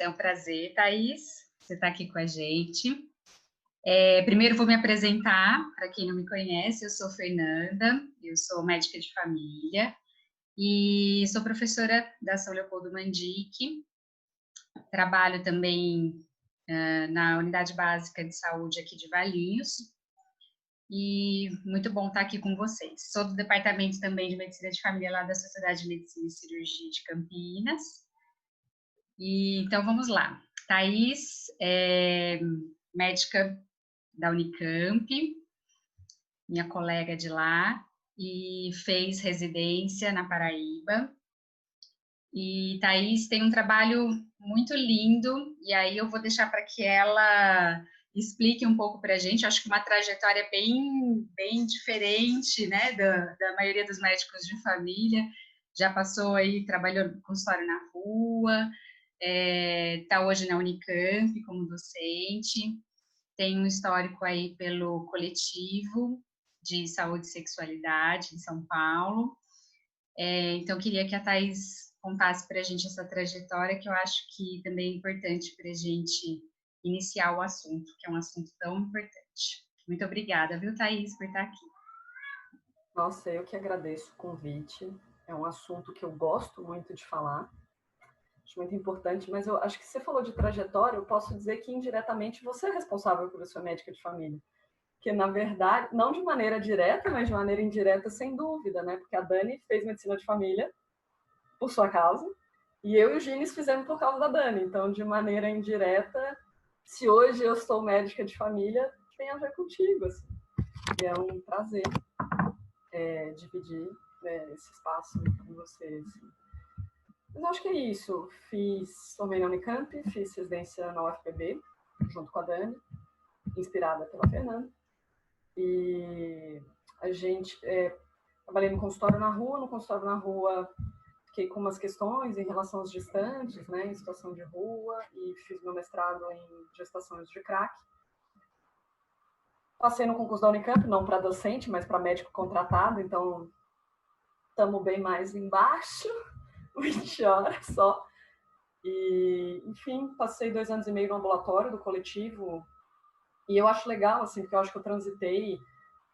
é um prazer, Thaís, você está aqui com a gente. Primeiro vou me apresentar, para quem não me conhece, eu sou Fernanda, eu sou médica de família e sou professora da São Leopoldo Mandic, trabalho também na Unidade Básica de Saúde aqui de Valinhos e muito bom estar aqui com vocês. Sou do Departamento também de Medicina de Família lá da Sociedade de Medicina e Cirurgia de Campinas. Então vamos lá. Thaís é médica da Unicamp, minha colega de lá, e fez residência na Paraíba. E Thaís tem um trabalho muito lindo, e aí eu vou deixar para que ela explique um pouco para a gente. Acho que uma trajetória bem diferente, né, da maioria dos médicos de família. Já passou aí, trabalhou no consultório na rua, está hoje na Unicamp como docente, tem um histórico aí pelo Coletivo de Saúde e Sexualidade em São Paulo. Então, queria que a Thaís contasse para a gente essa trajetória, que eu acho que também é importante para a gente iniciar o assunto, que é um assunto tão importante. Muito obrigada, viu, Thaís, por estar aqui. Nossa, eu que agradeço o convite. É um assunto que eu gosto muito de falar. Acho muito importante, mas eu acho que você falou de trajetória, eu posso dizer que indiretamente você é responsável por ser médica de família. Que, na verdade, não de maneira direta, mas de maneira indireta, sem dúvida, né? Porque a Dani fez medicina de família por sua causa, e eu e o Gines fizemos por causa da Dani. Então, de maneira indireta, se hoje eu sou médica de família, tem a ver contigo, assim. E é um prazer dividir esse espaço com vocês. Assim. Mas acho que é isso. Formei na Unicamp, fiz residência na UFPB, junto com a Dani, inspirada pela Fernanda. E a gente trabalhei no consultório na rua fiquei com umas questões em relação aos gestantes, né, em situação de rua, e fiz meu mestrado em gestações de crack. Passei no concurso da Unicamp, não para docente, mas para médico contratado, então estamos bem mais embaixo, 20 horas só. E, enfim, passei 2 anos e meio no ambulatório do coletivo, e eu acho legal, assim, porque eu acho que eu transitei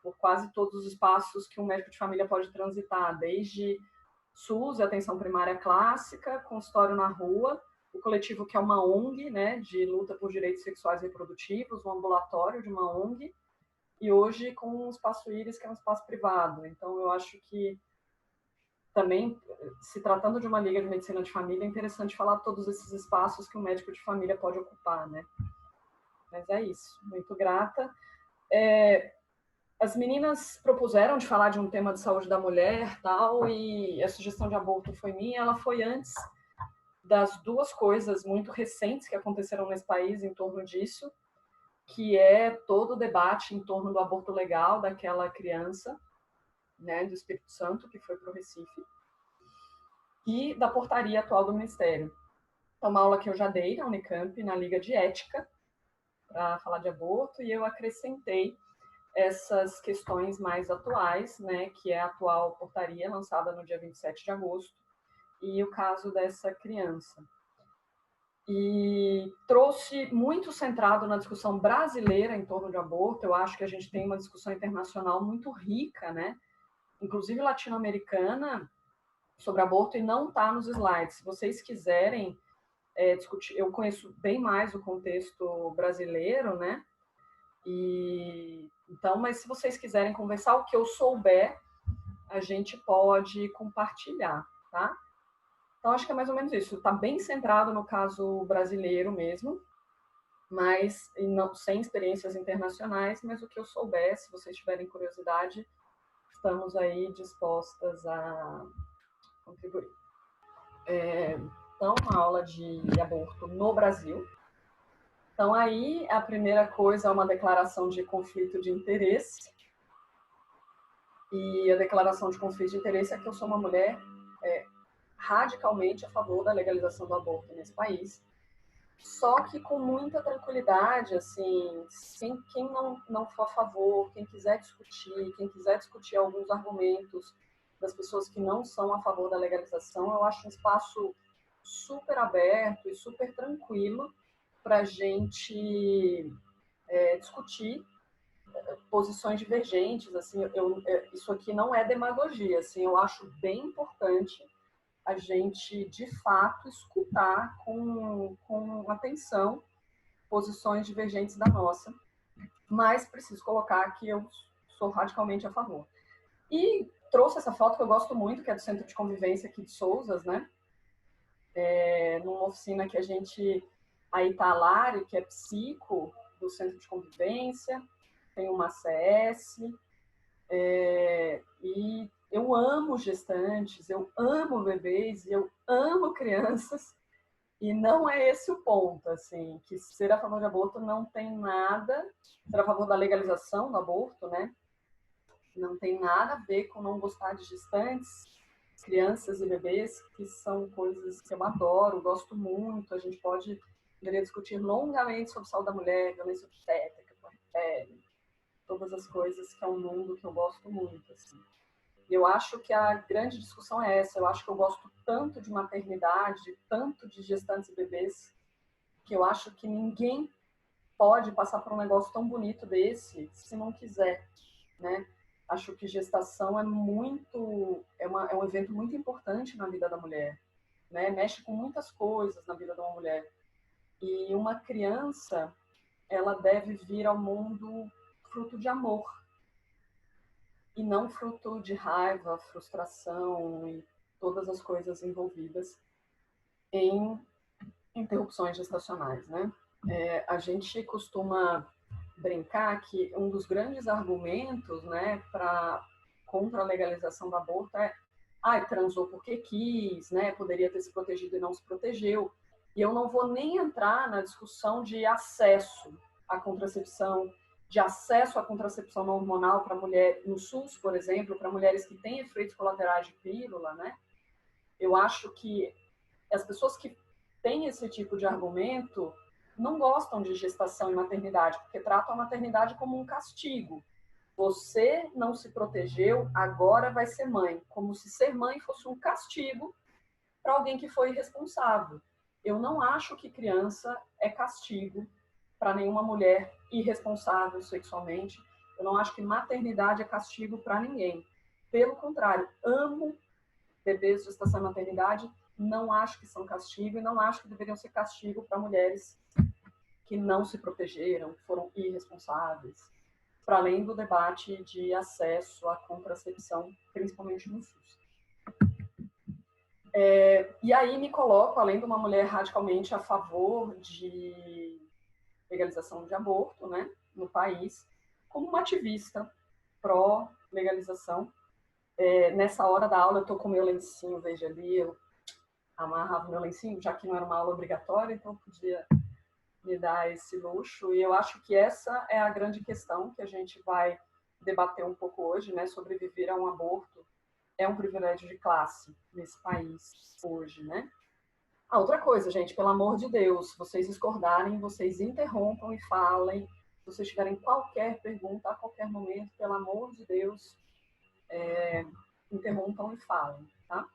por quase todos os espaços que um médico de família pode transitar, desde SUS, atenção primária clássica, consultório na rua, o coletivo que é uma ONG, né, de luta por direitos sexuais e reprodutivos, um ambulatório de uma ONG, e hoje com o Espaço Íris, que é um espaço privado. Então, eu acho que também, se tratando de uma liga de medicina de família, é interessante falar todos esses espaços que um médico de família pode ocupar, né? Mas é isso, muito grata. As meninas propuseram de falar de um tema de saúde da mulher, tal, e a sugestão de aborto foi minha. Ela foi antes das 2 coisas muito recentes que aconteceram nesse país em torno disso, que é todo o debate em torno do aborto legal daquela criança, né, do Espírito Santo, que foi para o Recife, e da portaria atual do Ministério. É uma aula que eu já dei na Unicamp, na Liga de Ética, para falar de aborto, e eu acrescentei essas questões mais atuais, né, que é a atual portaria lançada no dia 27 de agosto, e o caso dessa criança. E trouxe muito centrado na discussão brasileira em torno de aborto. Eu acho que a gente tem uma discussão internacional muito rica, né, inclusive latino-americana, sobre aborto, e não está nos slides. Se vocês quiserem discutir, eu conheço bem mais o contexto brasileiro, né, então, mas se vocês quiserem conversar, o que eu souber, a gente pode compartilhar, tá? Então, acho que é mais ou menos isso. Está bem centrado no caso brasileiro mesmo, mas não, sem experiências internacionais, mas o que eu souber, se vocês tiverem curiosidade, estamos aí dispostas a contribuir. Então, uma aula de aborto no Brasil. Então, aí, a primeira coisa é uma declaração de conflito de interesse. E a declaração de conflito de interesse é que eu sou uma mulher radicalmente a favor da legalização do aborto nesse país. Só que com muita tranquilidade, assim, quem não for a favor, quem quiser discutir alguns argumentos das pessoas que não são a favor da legalização, eu acho um espaço super aberto e super tranquilo para a gente discutir posições divergentes. Assim, isso aqui não é demagogia. Assim, eu acho bem importante a gente, de fato, escutar com atenção posições divergentes da nossa. Mas preciso colocar que eu sou radicalmente a favor. E trouxe essa foto que eu gosto muito, que é do Centro de Convivência aqui de Sousas, né? Numa oficina que a gente... Aí tá a Lari, que é psico do Centro de Convivência, tem uma CS, e eu amo gestantes, eu amo bebês, eu amo crianças, e não é esse o ponto, assim, que ser a favor de aborto não tem nada, ser a favor da legalização do aborto, né? Não tem nada a ver com não gostar de gestantes, crianças e bebês, que são coisas que eu adoro, gosto muito. A gente poderia discutir longamente sobre saúde da mulher, violência obstétrica, puerpério, todas as coisas, que é um mundo que eu gosto muito, assim. E eu acho que a grande discussão é essa. Eu acho que eu gosto tanto de maternidade, tanto de gestantes e bebês, que eu acho que ninguém pode passar por um negócio tão bonito desse se não quiser, né? Acho que gestação é um evento muito importante na vida da mulher, né? Mexe com muitas coisas na vida de uma mulher. E uma criança, ela deve vir ao mundo fruto de amor, e não fruto de raiva, frustração e todas as coisas envolvidas em interrupções gestacionais, né? A gente costuma brincar que um dos grandes argumentos, né, contra a legalização do aborto é: transou porque quis, né, poderia ter se protegido e não se protegeu. E eu não vou nem entrar na discussão de acesso à contracepção, de acesso à contracepção não hormonal para mulher no SUS, por exemplo, para mulheres que têm efeitos colaterais de pílula, né? Eu acho que as pessoas que têm esse tipo de argumento não gostam de gestação e maternidade, porque tratam a maternidade como um castigo. Você não se protegeu, agora vai ser mãe. Como se ser mãe fosse um castigo para alguém que foi irresponsável. Eu não acho que criança é castigo para nenhuma mulher irresponsável sexualmente. Eu não acho que maternidade é castigo para ninguém. Pelo contrário, amo bebês, gestação e maternidade, não acho que são castigo e não acho que deveriam ser castigo para mulheres que não se protegeram, que foram irresponsáveis, para além do debate de acesso à contracepção, principalmente no SUS. E aí me coloco, além de uma mulher radicalmente a favor de legalização de aborto, né, no país, como uma ativista pró-legalização. Nessa hora da aula eu estou com meu lencinho, veja ali, eu amarrava meu lencinho, já que não era uma aula obrigatória, então eu podia me dar esse luxo. E eu acho que essa é a grande questão que a gente vai debater um pouco hoje, né? Sobreviver a um aborto é um privilégio de classe nesse país hoje, né? Outra coisa, gente, pelo amor de Deus, se vocês discordarem, vocês interrompam e falem. Se vocês tiverem qualquer pergunta a qualquer momento, pelo amor de Deus, interrompam e falem, tá?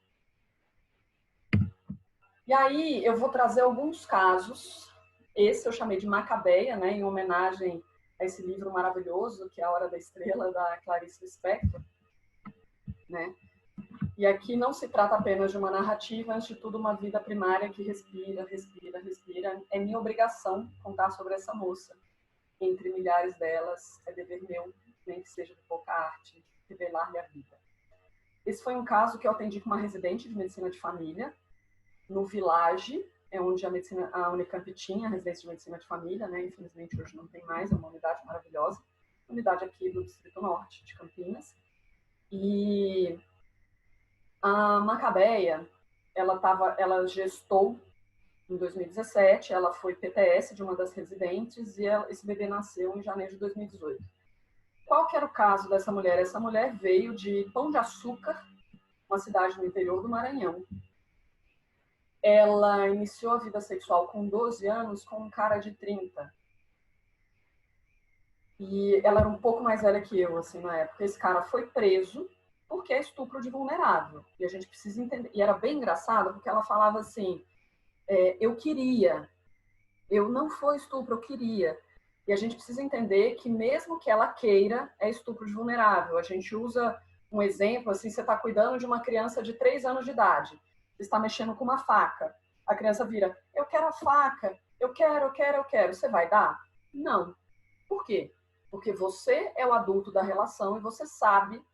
E aí eu vou trazer alguns casos. Esse eu chamei de Macabeia, né, em homenagem a esse livro maravilhoso, que é A Hora da Estrela, da Clarice Lispector, né? E aqui não se trata apenas de uma narrativa, antes de tudo uma vida primária que respira, respira, respira. É minha obrigação contar sobre essa moça. Entre milhares delas, é dever meu, nem que seja de pouca arte, revelar-lhe a vida. Esse foi um caso que eu atendi com uma residente de medicina de família, no Village, é onde a Unicamp tinha a residência de medicina de família, né? Infelizmente hoje não tem mais, é uma unidade maravilhosa, unidade aqui do Distrito Norte de Campinas. E a Macabeia, ela gestou em 2017, ela foi PTS de uma das residentes e esse bebê nasceu em janeiro de 2018. Qual que era o caso dessa mulher? Essa mulher veio de Pão de Açúcar, uma cidade no interior do Maranhão. Ela iniciou a vida sexual com 12 anos com um cara de 30. E ela era um pouco mais velha que eu, assim, na época. Esse cara foi preso porque é estupro de vulnerável. E a gente precisa entender. E era bem engraçado porque ela falava assim: eu queria. Eu não foi estupro, eu queria. E a gente precisa entender que mesmo que ela queira, é estupro de vulnerável. A gente usa um exemplo, assim, você está cuidando de uma criança de 3 anos de idade. Você está mexendo com uma faca. A criança vira, eu quero a faca, eu quero, eu quero, eu quero. Você vai dar? Não. Por quê? Porque você é o adulto da relação e você sabe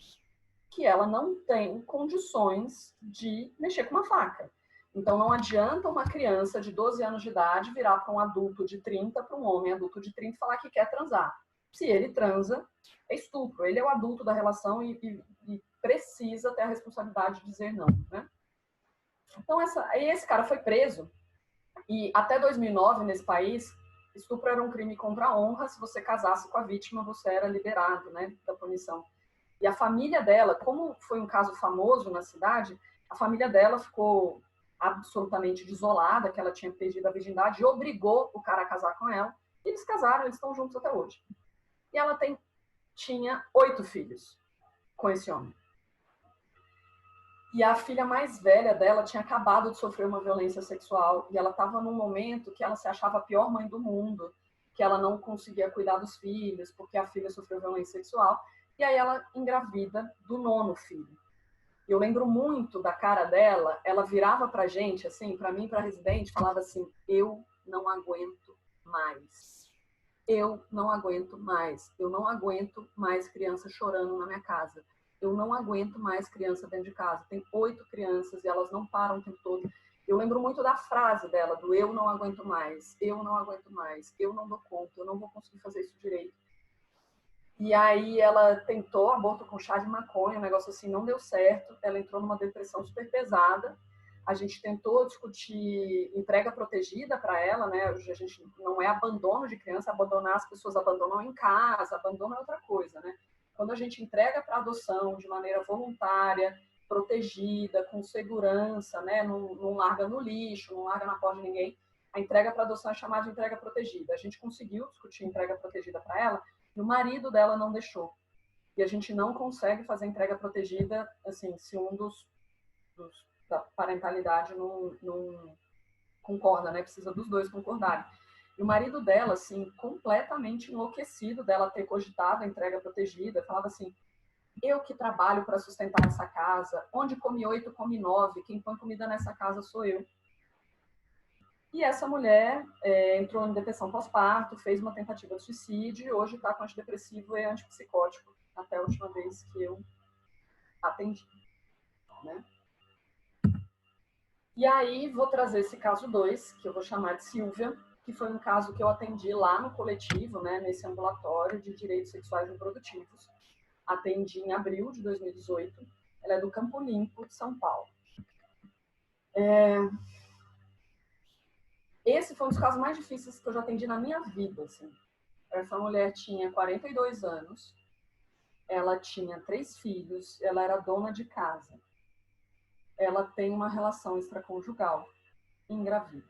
que ela não tem condições de mexer com uma faca. Então, não adianta uma criança de 12 anos de idade virar para um adulto de 30, para um homem adulto de 30 e falar que quer transar. Se ele transa, é estupro. Ele é o adulto da relação e precisa ter a responsabilidade de dizer não, né? Então, esse cara foi preso e até 2009, nesse país, estupro era um crime contra a honra. Se você casasse com a vítima, você era liberado, né, da punição. E a família dela, como foi um caso famoso na cidade, a família dela ficou absolutamente desolada, que ela tinha perdido a virgindade, e obrigou o cara a casar com ela. E eles casaram, eles estão juntos até hoje. E ela tinha 8 filhos com esse homem. E a filha mais velha dela tinha acabado de sofrer uma violência sexual, e ela estava num momento que ela se achava a pior mãe do mundo, que ela não conseguia cuidar dos filhos, porque a filha sofreu violência sexual. E aí ela engravida do 9º filho. Eu lembro muito da cara dela, ela virava pra gente, assim, pra mim, pra residente, falava assim, eu não aguento mais. Eu não aguento mais. Eu não aguento mais criança chorando na minha casa. Eu não aguento mais criança dentro de casa. Tem 8 crianças e elas não param o tempo todo. Eu lembro muito da frase dela, do eu não aguento mais, eu não aguento mais, eu não dou conta, eu não vou conseguir fazer isso direito. E aí ela tentou aborto com chá de maconha, um negócio assim, não deu certo. Ela entrou numa depressão super pesada. A gente tentou discutir entrega protegida para ela, né? A gente não é abandono de criança, abandonar as pessoas abandonam em casa, abandono é outra coisa, né? Quando a gente entrega para adoção de maneira voluntária, protegida, com segurança, né? Não larga no lixo, não larga na porta de ninguém, a entrega para adoção é chamada de entrega protegida. A gente conseguiu discutir entrega protegida para ela, e o marido dela não deixou. E a gente não consegue fazer entrega protegida, assim, se um da parentalidade não concorda, né? Precisa dos dois concordarem. E o marido dela, assim, completamente enlouquecido dela ter cogitado a entrega protegida, falava assim, eu que trabalho para sustentar essa casa, onde come 8, come 9, quem põe comida nessa casa sou eu. E essa mulher entrou em depressão pós-parto, fez uma tentativa de suicídio e hoje está com antidepressivo e antipsicótico, até a última vez que eu atendi, né? E aí vou trazer esse caso 2, que eu vou chamar de Silvia, que foi um caso que eu atendi lá no coletivo, né, nesse ambulatório de direitos sexuais reprodutivos. Atendi em abril de 2018. Ela é do Campo Limpo, de São Paulo. Esse foi um dos casos mais difíceis que eu já atendi na minha vida, assim. Essa mulher tinha 42 anos, ela tinha 3 filhos, ela era dona de casa. Ela tem uma relação extraconjugal, engravida.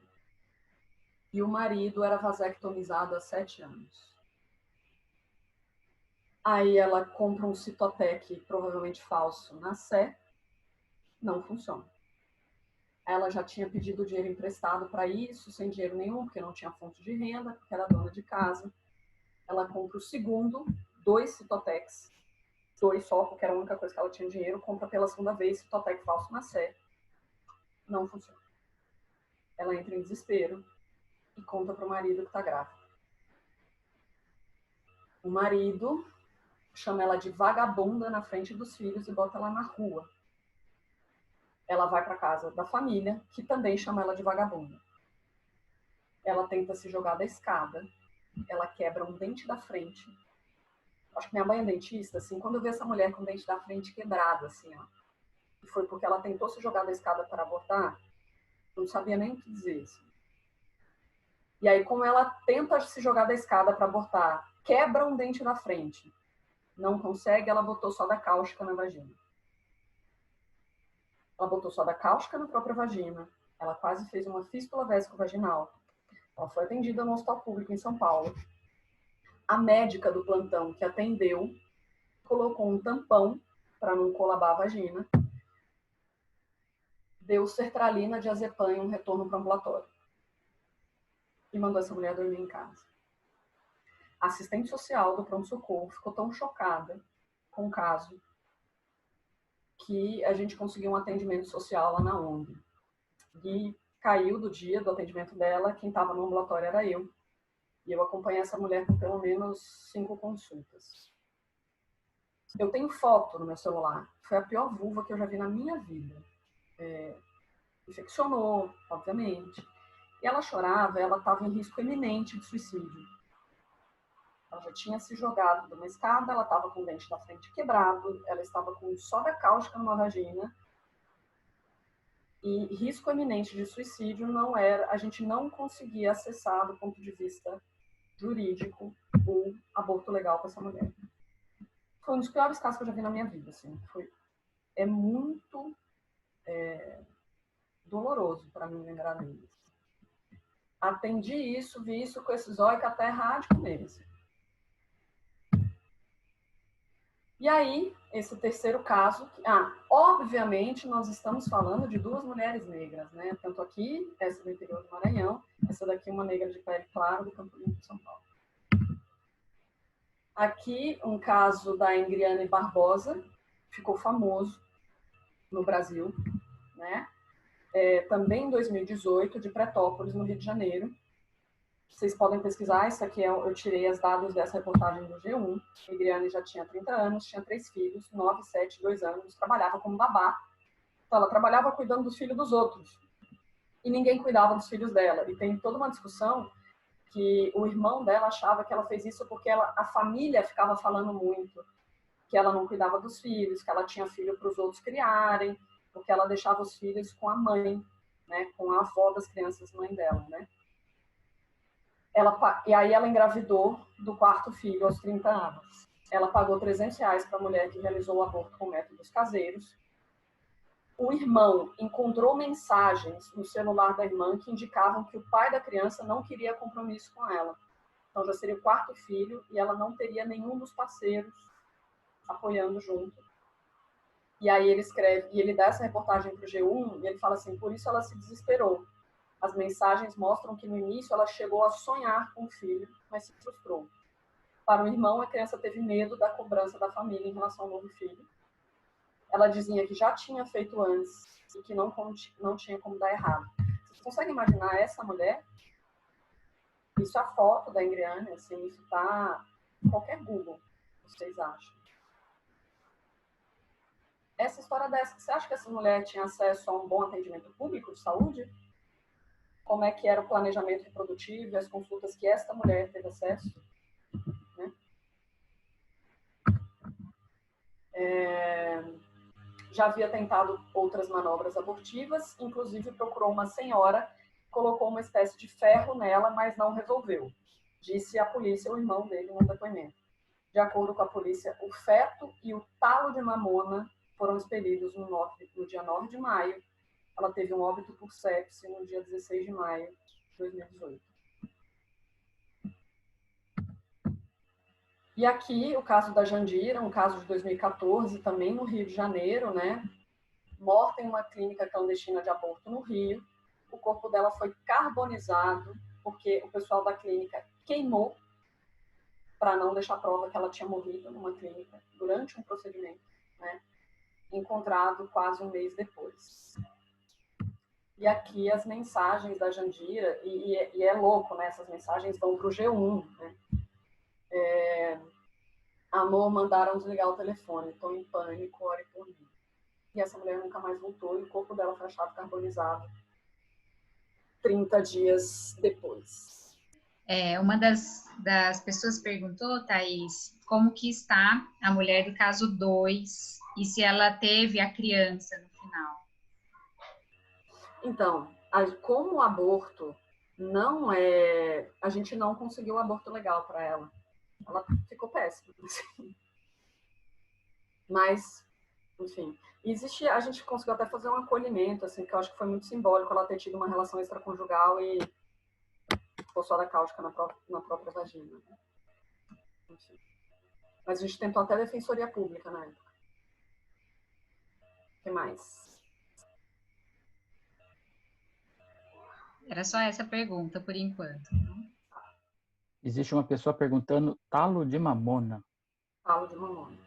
E o marido era vasectomizado há 7 anos. Aí ela compra um Citotec, provavelmente falso, na Sé, não funciona. Ela já tinha pedido dinheiro emprestado para isso, sem dinheiro nenhum, porque não tinha fonte de renda, porque era dona de casa. Ela compra o segundo, 2 Citotecs, 2 só, porque era a única coisa que ela tinha dinheiro, compra pela segunda vez Citotec falso na Sé. Não funciona. Ela entra em desespero e conta para o marido que está grávida. O marido chama ela de vagabunda na frente dos filhos e bota ela na rua. Ela vai para casa da família, que também chama ela de vagabunda. Ela tenta se jogar da escada, ela quebra um dente da frente. Acho que minha mãe é dentista, assim, quando eu vi essa mulher com o dente da frente quebrado, assim, ó, e foi porque ela tentou se jogar da escada para abortar, eu não sabia nem o que dizer, assim. E aí, como ela tenta se jogar da escada para abortar, quebra um dente da frente, não consegue, ela botou soda cáustica na vagina. Ela botou soda cáustica na própria vagina. Ela quase fez uma fístula vésico-vaginal. Ela foi atendida no hospital público em São Paulo. A médica do plantão que atendeu colocou um tampão para não colabar a vagina. Deu sertralina, diazepam e um retorno para o ambulatório. e mandou essa mulher dormir em casa. A assistente social do pronto-socorro ficou tão chocada com o caso que a gente conseguiu um atendimento social lá na ONG. E caiu do dia do atendimento dela, quem estava no ambulatório era eu. E eu acompanhei essa mulher por pelo menos 5 consultas. Eu tenho foto no meu celular. Foi a pior vulva que eu já vi na minha vida. Infeccionou, obviamente. E ela chorava, ela estava em risco iminente de suicídio. Ela já tinha se jogado de uma escada, ela estava com o dente da frente quebrado, ela estava com soda cáustica numa vagina. E risco iminente de suicídio não era, a gente não conseguia acessar do ponto de vista jurídico o aborto legal para essa mulher. Foi um dos piores casos que eu já vi na minha vida, assim. É muito doloroso para mim lembrar deles. Atendi isso, vi isso com esses olhos que a terra há de comer. Assim. E aí, esse terceiro caso, obviamente nós estamos falando de 2 mulheres negras, né? Tanto aqui, essa do interior do Maranhão, essa daqui uma negra de pele clara do Campo Limpo de São Paulo. Aqui, um caso da Ingriane Barbosa, ficou famoso no Brasil, né? Também em 2018, de Pretópolis, no Rio de Janeiro. Vocês podem pesquisar, isso aqui eu tirei os dados dessa reportagem do G1. A Ingriane já tinha 30 anos, tinha 3 filhos, 9, 7, 2 anos, trabalhava como babá. Então, ela trabalhava cuidando dos filhos dos outros. E ninguém cuidava dos filhos dela. E tem toda uma discussão que o irmão dela achava que ela fez isso porque a família ficava falando muito que ela não cuidava dos filhos, que ela tinha filho para os outros criarem, porque ela deixava os filhos com a mãe, né, com a avó das crianças, mãe dela, né? E aí ela engravidou do 4º filho aos 30 anos. Ela pagou R$300 para a mulher que realizou o aborto com métodos caseiros. O irmão encontrou mensagens no celular da irmã que indicavam que o pai da criança não queria compromisso com ela. Então já seria o 4º filho e ela não teria nenhum dos parceiros apoiando junto. E aí ele escreve, e ele dá essa reportagem para o G1, e ele fala assim, por isso ela se desesperou. As mensagens mostram que no início ela chegou a sonhar com o filho, mas se frustrou. Para o irmão, a criança teve medo da cobrança da família em relação ao novo filho. Ela dizia que já tinha feito antes e que não tinha como dar errado. Vocês conseguem imaginar essa mulher? Isso é a foto da Ingriane, assim, isso está em qualquer Google, vocês acham. Essa história dessa, você acha que essa mulher tinha acesso a um bom atendimento público de saúde? Como é que era o planejamento reprodutivo e as consultas que esta mulher teve acesso? Né? Já havia tentado outras manobras abortivas, inclusive procurou uma senhora, colocou uma espécie de ferro nela, mas não resolveu. Disse a polícia, o irmão dele, num depoimento. De acordo com a polícia, o feto e o talo de mamona foram expelidos no dia 9 de maio. Ela teve um óbito por sepse no dia 16 de maio de 2018. E aqui, o caso da Jandira, um caso de 2014, também no Rio de Janeiro, né? Morta em uma clínica clandestina de aborto no Rio. O corpo dela foi carbonizado, porque o pessoal da clínica queimou para não deixar prova que ela tinha morrido numa clínica durante um procedimento, né? Encontrado quase um mês depois. E aqui as mensagens da Jandira, e é louco, né? Essas mensagens vão para o G1, né? Amor, mandaram desligar o telefone, estou em pânico, ore por mim. E essa mulher nunca mais voltou e o corpo dela foi achado carbonizado 30 dias depois. Uma das pessoas perguntou, Thaís, como que está a mulher do caso 2 e se ela teve a criança no final. Então, como o aborto não é... A gente não conseguiu o aborto legal para ela. Ela ficou péssima. Assim. Mas, enfim, a gente conseguiu até fazer um acolhimento, assim, que eu acho que foi muito simbólico ela ter tido uma relação extraconjugal e ficou soda cáustica na própria vagina. Enfim. Mas a gente tentou até defensoria pública na época. O que mais? Era só essa pergunta, por enquanto. Existe uma pessoa perguntando talo de mamona. Talo de mamona.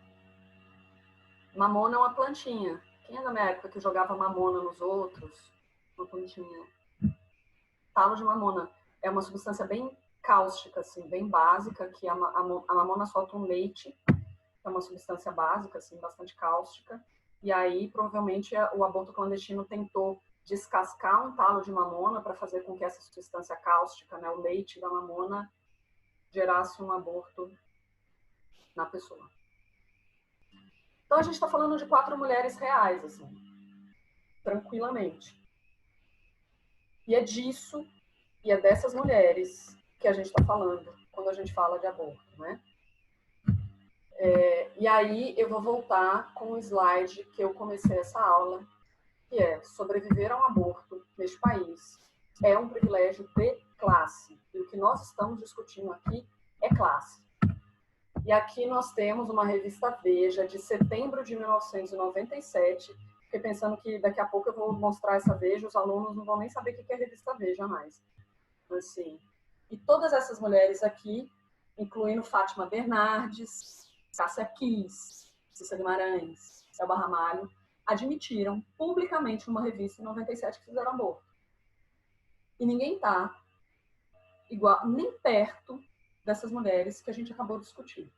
Mamona é uma plantinha. Quem é da minha época que jogava mamona nos outros? Uma plantinha. Talo de mamona é uma substância bem cáustica, assim, bem básica, que a mamona solta um leite, que é uma substância básica, assim, bastante cáustica. E aí, provavelmente, o aborto clandestino tentou descascar um talo de mamona para fazer com que essa substância cáustica, né, o leite da mamona, gerasse um aborto na pessoa. Então, a gente está falando de 4 mulheres reais, assim, tranquilamente. E é disso, e é dessas mulheres que a gente está falando quando a gente fala de aborto, né? E aí eu vou voltar com o slide que eu comecei essa aula, que é sobreviver a um aborto neste país é um privilégio de classe. E o que nós estamos discutindo aqui é classe. E aqui nós temos uma revista Veja de setembro de 1997, fiquei pensando que daqui a pouco eu vou mostrar essa Veja, os alunos não vão nem saber o que é a revista Veja mais. Assim, e todas essas mulheres aqui, incluindo Fátima Bernardes, Cássia Kiss, Cissa Guimarães, Elba Ramalho, admitiram publicamente numa revista em 97 que fizeram aborto. E ninguém está igual, nem perto dessas mulheres que a gente acabou de discutir,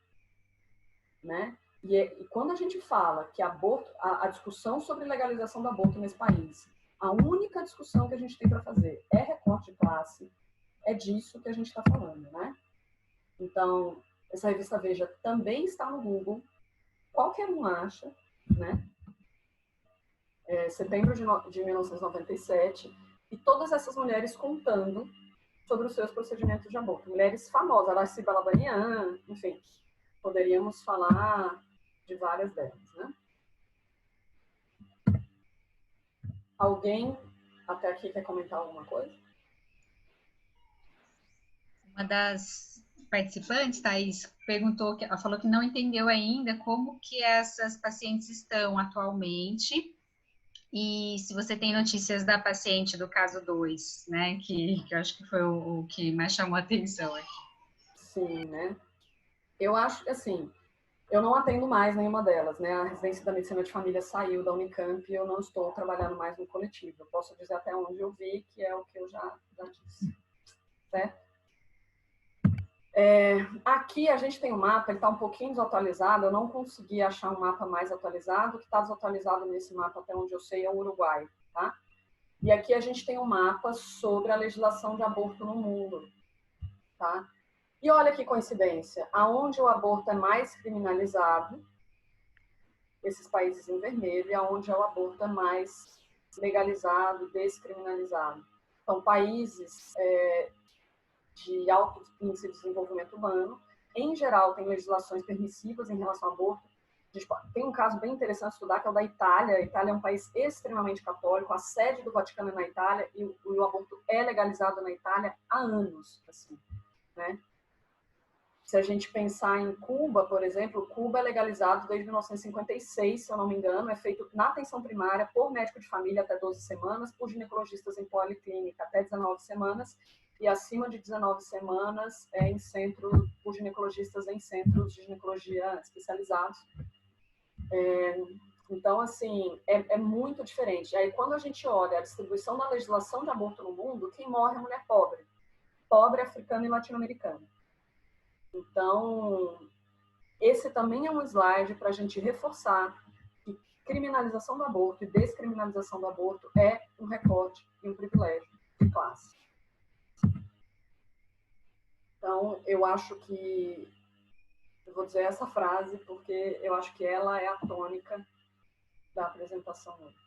né? E quando a gente fala que aborto, a discussão sobre legalização do aborto nesse país, a única discussão que a gente tem para fazer é recorte de classe, é disso que a gente está falando, né? Então, essa revista Veja também está no Google, qualquer um acha, né? Setembro de 1997, e todas essas mulheres contando sobre os seus procedimentos de aborto. Mulheres famosas, Araci Balabanian, enfim, poderíamos falar de várias delas, né? Alguém até aqui quer comentar alguma coisa? Uma das participantes, Thaís, perguntou, ela falou que não entendeu ainda como que essas pacientes estão atualmente e se você tem notícias da paciente do caso 2, né, que eu acho que foi o que mais chamou a atenção aqui. Sim, né? Eu acho que, assim, eu não atendo mais nenhuma delas, né? A residência da medicina de família saiu da Unicamp e eu não estou trabalhando mais no coletivo. Eu posso dizer até onde eu vi, que é o que eu já disse, certo? Aqui a gente tem um mapa, ele está um pouquinho desatualizado, eu não consegui achar um mapa mais atualizado, o que está desatualizado nesse mapa, até onde eu sei, é o Uruguai, tá? E aqui a gente tem um mapa sobre a legislação de aborto no mundo, tá? E olha que coincidência, aonde o aborto é mais criminalizado, esses países em vermelho, e aonde o aborto é mais legalizado, descriminalizado. Então, países de alto índice de desenvolvimento humano, em geral, tem legislações permissivas em relação ao aborto. Tem um caso bem interessante de estudar, que é o da Itália. A Itália é um país extremamente católico, a sede do Vaticano é na Itália, e o aborto é legalizado na Itália há anos, assim, né? Se a gente pensar em Cuba, por exemplo, Cuba é legalizado desde 1956, se eu não me engano, é feito na atenção primária por médico de família até 12 semanas, por ginecologistas em policlínica até 19 semanas, e acima de 19 semanas em centro, por ginecologistas em centros de ginecologia especializados. Então, assim, é muito diferente. Aí, quando a gente olha a distribuição da legislação de aborto no mundo, quem morre é mulher pobre. Pobre, africana e latino-americana. Então, esse também é um slide para a gente reforçar que criminalização do aborto e descriminalização do aborto é um recorte e um privilégio de classe. Então, eu acho que... Eu vou dizer essa frase porque eu acho que ela é a tônica da apresentação hoje.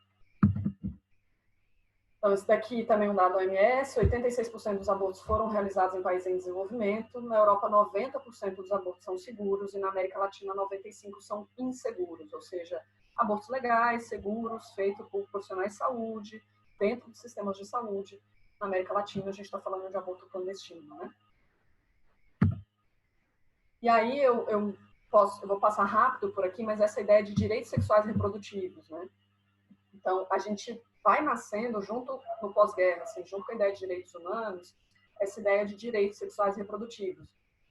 Então, esse daqui também é um dado da OMS, 86% dos abortos foram realizados em países em desenvolvimento, na Europa 90% dos abortos são seguros e na América Latina 95% são inseguros, ou seja, abortos legais, seguros, feitos por profissionais de saúde, dentro de sistemas de saúde. Na América Latina a gente está falando de aborto clandestino, né? E aí eu vou passar rápido por aqui, mas essa ideia de direitos sexuais e reprodutivos, né? Então, a gente vai nascendo junto no pós-guerra, assim, junto com a ideia de direitos humanos, essa ideia de direitos sexuais e reprodutivos.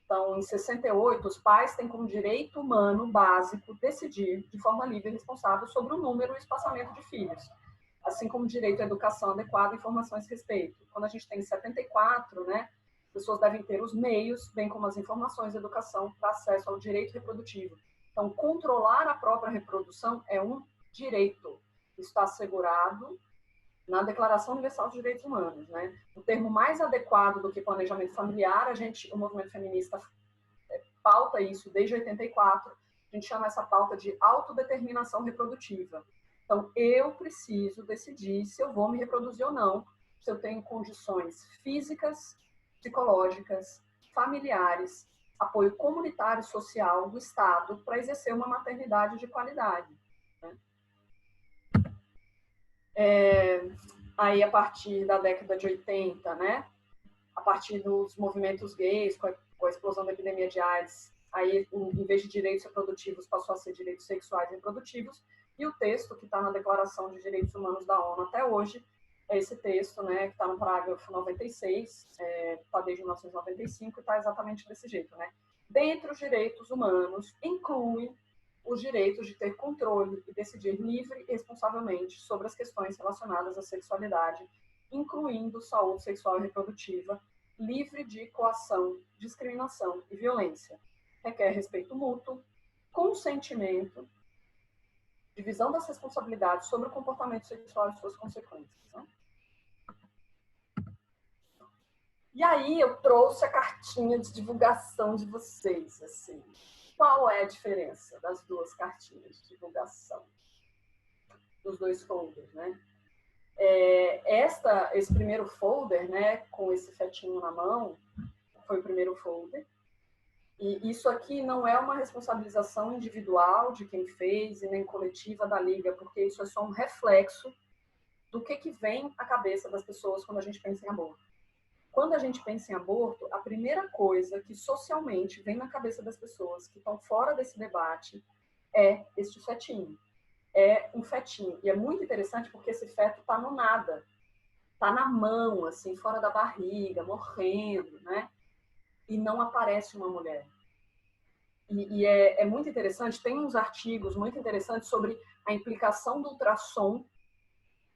Então, em 68, os pais têm como direito humano básico decidir de forma livre e responsável sobre o número e o espaçamento de filhos, assim como direito à educação adequada e informações a respeito. Quando a gente tem 74, né, as pessoas devem ter os meios, bem como as informações de educação para acesso ao direito reprodutivo. Então, controlar a própria reprodução é um direito. Isso está assegurado na Declaração Universal dos Direitos Humanos, né? O termo mais adequado do que planejamento familiar, o movimento feminista pauta isso desde 84, a gente chama essa pauta de autodeterminação reprodutiva. Então, eu preciso decidir se eu vou me reproduzir ou não, se eu tenho condições físicas, psicológicas, familiares, apoio comunitário e social do Estado para exercer uma maternidade de qualidade. Né? Aí, a partir da década de 80, né? A partir dos movimentos gays, com a explosão da epidemia de AIDS, aí, em vez de direitos reprodutivos, passou a ser direitos sexuais e reprodutivos, e o texto que está na Declaração de Direitos Humanos da ONU até hoje, é esse texto, né, que está no parágrafo 96, está desde 1995, e está exatamente desse jeito, né? Dentre os direitos humanos, inclui os direitos de ter controle e decidir livre e responsavelmente sobre as questões relacionadas à sexualidade, incluindo saúde sexual e reprodutiva, livre de coação, discriminação e violência. Requer respeito mútuo, consentimento, divisão das responsabilidades sobre o comportamento sexual e suas consequências. Né? E aí eu trouxe a cartinha de divulgação de vocês, assim. Qual é a diferença das duas cartinhas de divulgação? Dos dois folders, né? Esse primeiro folder, né, com esse fetinho na mão, foi o primeiro folder. E isso aqui não é uma responsabilização individual de quem fez e nem coletiva da Liga, porque isso é só um reflexo do que vem à cabeça das pessoas quando a gente pensa em aborto. Quando a gente pensa em aborto, a primeira coisa que socialmente vem na cabeça das pessoas que estão fora desse debate é este fetinho. É um fetinho. E é muito interessante porque esse feto está no nada. Está na mão, assim, fora da barriga, morrendo, né? E não aparece uma mulher. E é muito interessante, tem uns artigos muito interessantes sobre a implicação do ultrassom,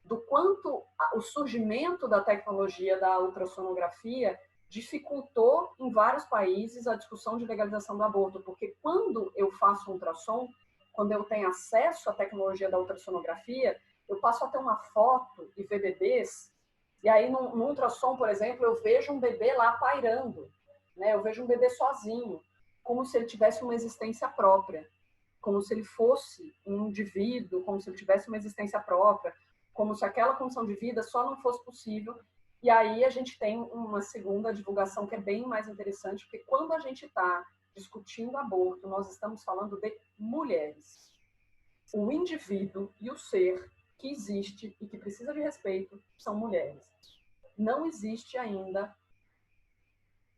do quanto o surgimento da tecnologia da ultrassonografia dificultou em vários países a discussão de legalização do aborto, porque quando eu faço um ultrassom, quando eu tenho acesso à tecnologia da ultrassonografia, eu passo a ter uma foto e ver bebês, e aí no ultrassom, por exemplo, eu vejo um bebê lá pairando, né? Eu vejo um bebê sozinho, como se ele tivesse uma existência própria, como se ele fosse um indivíduo, como se ele tivesse uma existência própria, como se aquela condição de vida só não fosse possível. E aí a gente tem uma segunda divulgação que é bem mais interessante, porque quando a gente está discutindo aborto, nós estamos falando de mulheres. O indivíduo e o ser que existe e que precisa de respeito são mulheres. Não existe ainda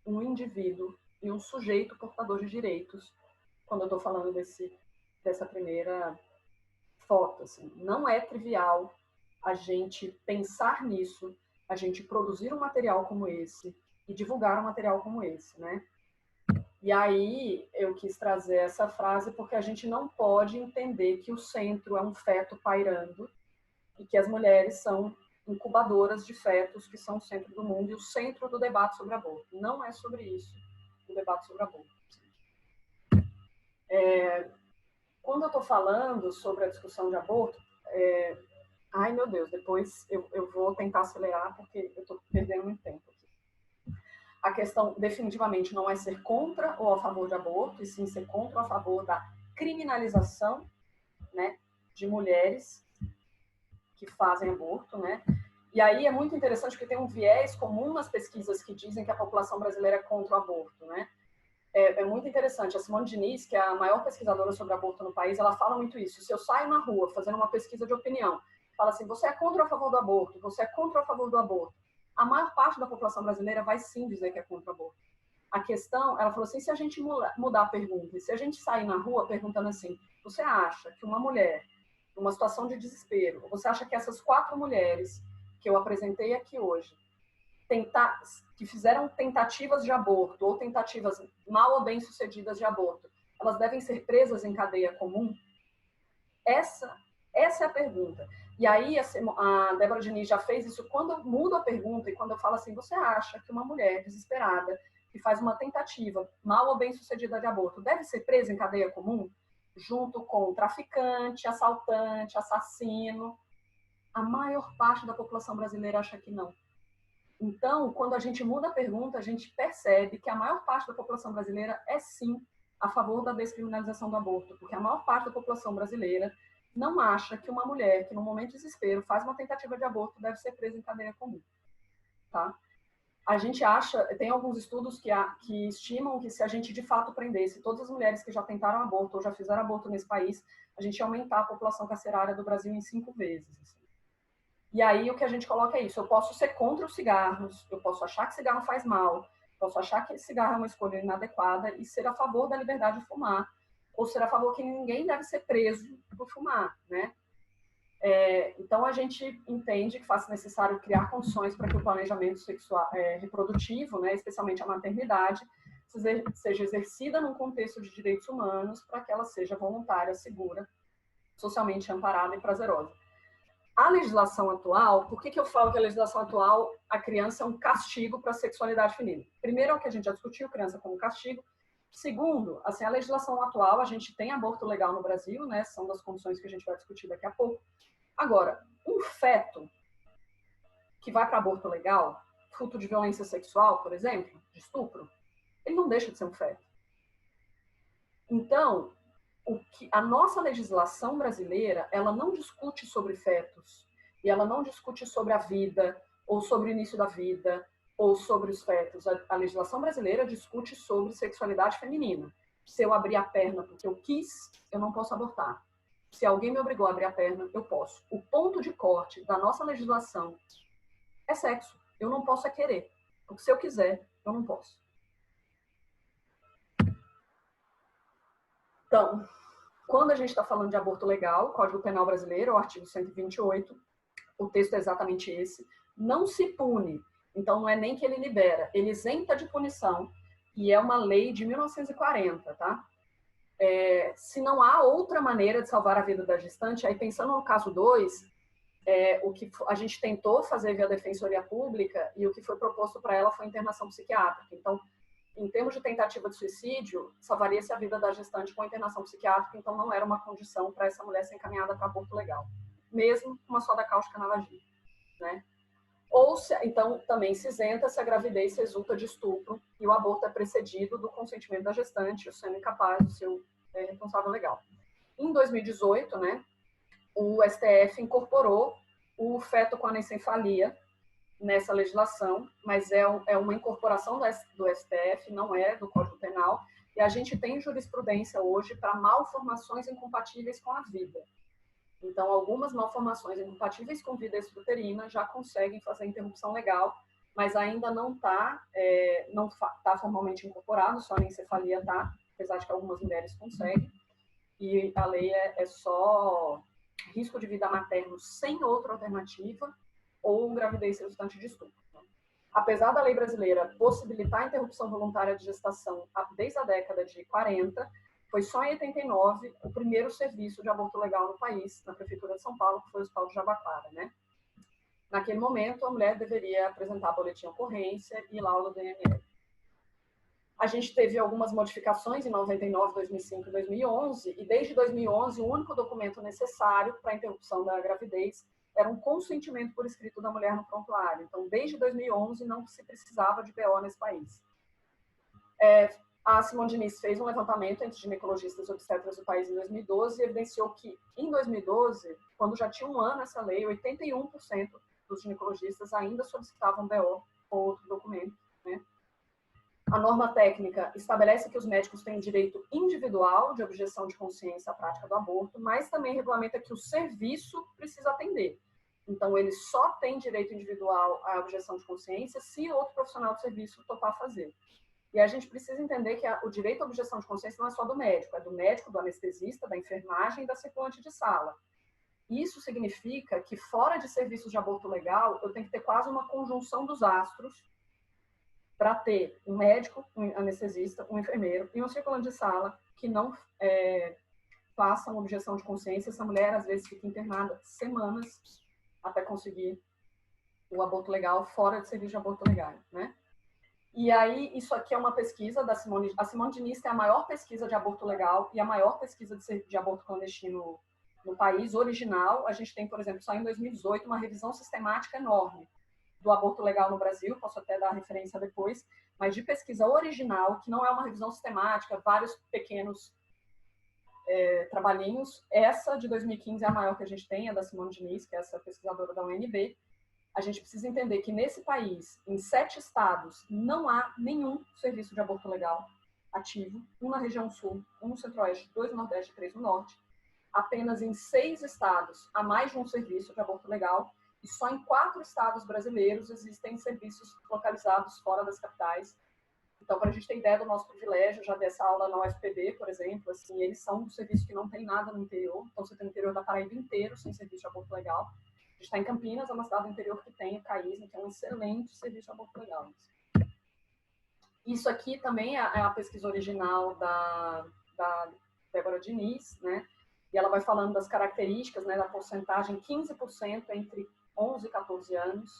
um indivíduo e um sujeito portador de direitos quando eu estou falando dessa primeira foto. Assim. Não é trivial a gente pensar nisso, a gente produzir um material como esse e divulgar um material como esse, né? E aí eu quis trazer essa frase porque a gente não pode entender que o centro é um feto pairando e que as mulheres são incubadoras de fetos que são o centro do mundo e o centro do debate sobre aborto. Não é sobre isso o debate sobre aborto. Quando eu estou falando sobre a discussão de aborto, ai meu Deus, depois eu vou tentar acelerar porque eu estou perdendo muito tempo aqui. A questão definitivamente não é ser contra ou a favor de aborto, e sim ser contra ou a favor da criminalização, né, de mulheres que fazem aborto, né? E aí é muito interessante porque tem um viés comum nas pesquisas que dizem que a população brasileira é contra o aborto, né? É muito interessante. A Simone Diniz, que é a maior pesquisadora sobre aborto no país, ela fala muito isso. Se eu saio na rua fazendo uma pesquisa de opinião, fala assim, você é contra ou a favor do aborto? Você é contra ou a favor do aborto? A maior parte da população brasileira vai sim dizer que é contra o aborto. A questão, ela falou assim, se a gente mudar a pergunta, se a gente sair na rua perguntando assim, você acha que uma mulher numa situação de desespero, você acha que essas 4 mulheres que eu apresentei aqui hoje, que fizeram tentativas de aborto ou tentativas mal ou bem-sucedidas de aborto, elas devem ser presas em cadeia comum? Essa é a pergunta. E aí a Débora Diniz já fez isso. Quando eu mudo a pergunta e quando eu falo assim, você acha que uma mulher desesperada que faz uma tentativa mal ou bem-sucedida de aborto deve ser presa em cadeia comum? Junto com traficante, assaltante, assassino? A maior parte da população brasileira acha que não. Então, quando a gente muda a pergunta, a gente percebe que a maior parte da população brasileira é sim a favor da descriminalização do aborto, porque a maior parte da população brasileira não acha que uma mulher que, no momento de desespero, faz uma tentativa de aborto deve ser presa em cadeia comum. Tá? A gente acha, tem alguns estudos que estimam que se a gente de fato prendesse todas as mulheres que já tentaram aborto ou já fizeram aborto nesse país, a gente ia aumentar a população carcerária do Brasil em 5 vezes. Assim. E aí o que a gente coloca é isso, eu posso ser contra os cigarros, eu posso achar que cigarro faz mal, posso achar que cigarro é uma escolha inadequada e ser a favor da liberdade de fumar, ou ser a favor que ninguém deve ser preso por fumar, né? Então, a gente entende que faz necessário criar condições para que o planejamento sexual, reprodutivo, né, especialmente a maternidade, seja exercida num contexto de direitos humanos para que ela seja voluntária, segura, socialmente amparada e prazerosa. A legislação atual, por que eu falo que a legislação atual, a criança é um castigo para a sexualidade feminina? Primeiro, é o que a gente já discutiu, criança como castigo. Segundo, assim, a legislação atual, a gente tem aborto legal no Brasil, né? São das condições que a gente vai discutir daqui a pouco. Agora, um feto que vai para aborto legal, fruto de violência sexual, por exemplo, de estupro, ele não deixa de ser um feto. Então, a nossa legislação brasileira, ela não discute sobre fetos, e ela não discute sobre a vida, ou sobre o início da vida, ou sobre os fetos. A legislação brasileira discute sobre sexualidade feminina. Se eu abrir a perna porque eu quis, eu não posso abortar. Se alguém me obrigou a abrir a perna, eu posso. O ponto de corte da nossa legislação é sexo. Eu não posso querer. Porque se eu quiser, eu não posso. Então, quando a gente está falando de aborto legal, Código Penal Brasileiro, o artigo 128, o texto é exatamente esse, não se pune. Então, não é nem que ele libera, ele isenta de punição, e é uma lei de 1940, tá? Se não há outra maneira de salvar a vida da gestante, aí pensando no caso 2, o que a gente tentou fazer via Defensoria Pública e o que foi proposto para ela foi internação psiquiátrica. Então, em termos de tentativa de suicídio, salvaria-se a vida da gestante com internação psiquiátrica, então não era uma condição para essa mulher ser encaminhada para aborto legal, mesmo com uma soda cáustica na vagina, né? Ou, então, também se isenta se a gravidez resulta de estupro e o aborto é precedido do consentimento da gestante, o sendo incapaz do seu responsável legal. Em 2018, né, o STF incorporou o feto com anencefalia nessa legislação, mas é uma incorporação do STF, não é do Código Penal, e a gente tem jurisprudência hoje para malformações incompatíveis com a vida. Então, algumas malformações incompatíveis com vida extrauterina já conseguem fazer interrupção legal, mas ainda não está formalmente incorporado, só a anencefalia está, apesar de que algumas mulheres conseguem, e a lei é só risco de vida materno sem outra alternativa ou gravidez resultante de estupro. Apesar da lei brasileira possibilitar a interrupção voluntária de gestação desde a década de 40, foi só em 89 o primeiro serviço de aborto legal no país, na Prefeitura de São Paulo, que foi o Hospital de Jabaquara, né? Naquele momento, a mulher deveria apresentar boletim de ocorrência e laudo DNL. A gente teve algumas modificações em 99, 2005 e 2011, e desde 2011 o único documento necessário para a interrupção da gravidez era um consentimento por escrito da mulher no prontuário. Então, desde 2011 não se precisava de BO nesse país. A Simone Diniz fez um levantamento entre ginecologistas e obstetras do país em 2012 e evidenciou que, em 2012, quando já tinha um ano essa lei, 81% dos ginecologistas ainda solicitavam BO ou outro documento, né? A norma técnica estabelece que os médicos têm direito individual de objeção de consciência à prática do aborto, mas também regulamenta que o serviço precisa atender. Então, ele só tem direito individual à objeção de consciência se outro profissional do serviço topar fazer. E a gente precisa entender que o direito à objeção de consciência não é só do médico, é do médico, do anestesista, da enfermagem e da circulante de sala. Isso significa que fora de serviços de aborto legal, eu tenho que ter quase uma conjunção dos astros para ter um médico, um anestesista, um enfermeiro e um circulante de sala que não façam objeção de consciência. Essa mulher, às vezes, fica internada semanas até conseguir o aborto legal fora de serviço de aborto legal, né? E aí, isso aqui é uma pesquisa da Simone... A Simone Diniz tem a maior pesquisa de aborto legal e a maior pesquisa de aborto clandestino no país original. A gente tem, por exemplo, só em 2018, uma revisão sistemática enorme do aborto legal no Brasil, posso até dar a referência depois, mas de pesquisa original, que não é uma revisão sistemática, vários pequenos trabalhinhos. Essa de 2015 é a maior que a gente tem, é da Simone Diniz, que é essa pesquisadora da UNB. A gente precisa entender que nesse país, em 7 estados, não há nenhum serviço de aborto legal ativo. Um na região sul, um no centro-oeste, 2 no nordeste, 3 no norte. Apenas em 6 estados há mais de um serviço de aborto legal. E só em 4 estados brasileiros existem serviços localizados fora das capitais. Então, para a gente ter ideia do nosso privilégio, já dessa aula na UFPB, por exemplo, assim, eles são um serviço que não tem nada no interior. Então, você tem o interior da Paraíba inteiro sem serviço de aborto legal. A gente está em Campinas, é uma cidade do interior que tem o CAISM, que é um excelente serviço de aborto legal. Isso aqui também é a pesquisa original da Débora Diniz, né? E ela vai falando das características, né, da porcentagem, 15% entre 11 e 14 anos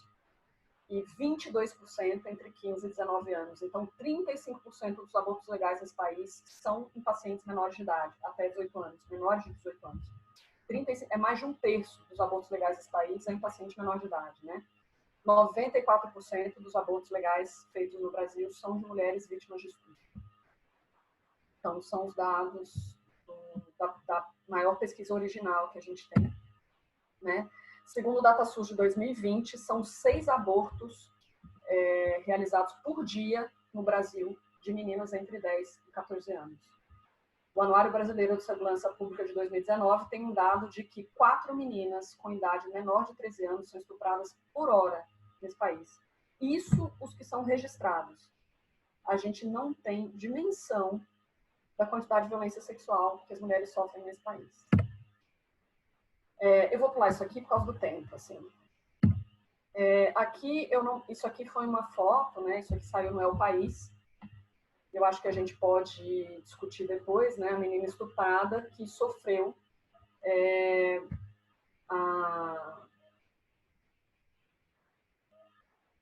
e 22% entre 15 e 19 anos. Então, 35% dos abortos legais nesse país são em pacientes menores de idade, até 18 anos, menores de 18 anos. 35, é mais de um terço dos abortos legais desse país é em paciente menor de idade, né? 94% dos abortos legais feitos no Brasil são de mulheres vítimas de estupro. Então, são os dados da maior pesquisa original que a gente tem, né? Segundo o DataSUS de 2020, são 6 abortos realizados por dia no Brasil de meninas entre 10 e 14 anos. O Anuário Brasileiro de Segurança Pública de 2019 tem um dado de que 4 meninas com idade menor de 13 anos são estupradas por hora nesse país. Isso os que são registrados. A gente não tem dimensão da quantidade de violência sexual que as mulheres sofrem nesse país. Eu vou pular isso aqui por causa do tempo, assim. Isso aqui foi uma foto, né? Isso aqui saiu no El País. Eu acho que a gente pode discutir depois, né? A menina estuprada que sofreu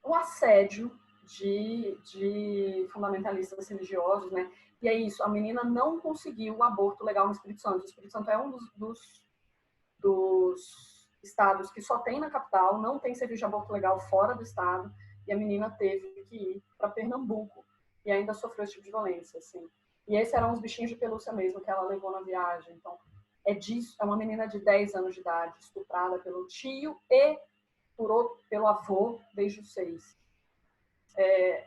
o assédio de fundamentalistas religiosos, né? E é isso, a menina não conseguiu o aborto legal no Espírito Santo. O Espírito Santo é um dos estados que só tem na capital, não tem serviço de aborto legal fora do estado, e a menina teve que ir para Pernambuco e ainda sofreu esse tipo de violência, assim. E esses eram os bichinhos de pelúcia mesmo que ela levou na viagem. Então, é uma menina de 10 anos de idade, estuprada pelo tio e pelo avô desde os 6.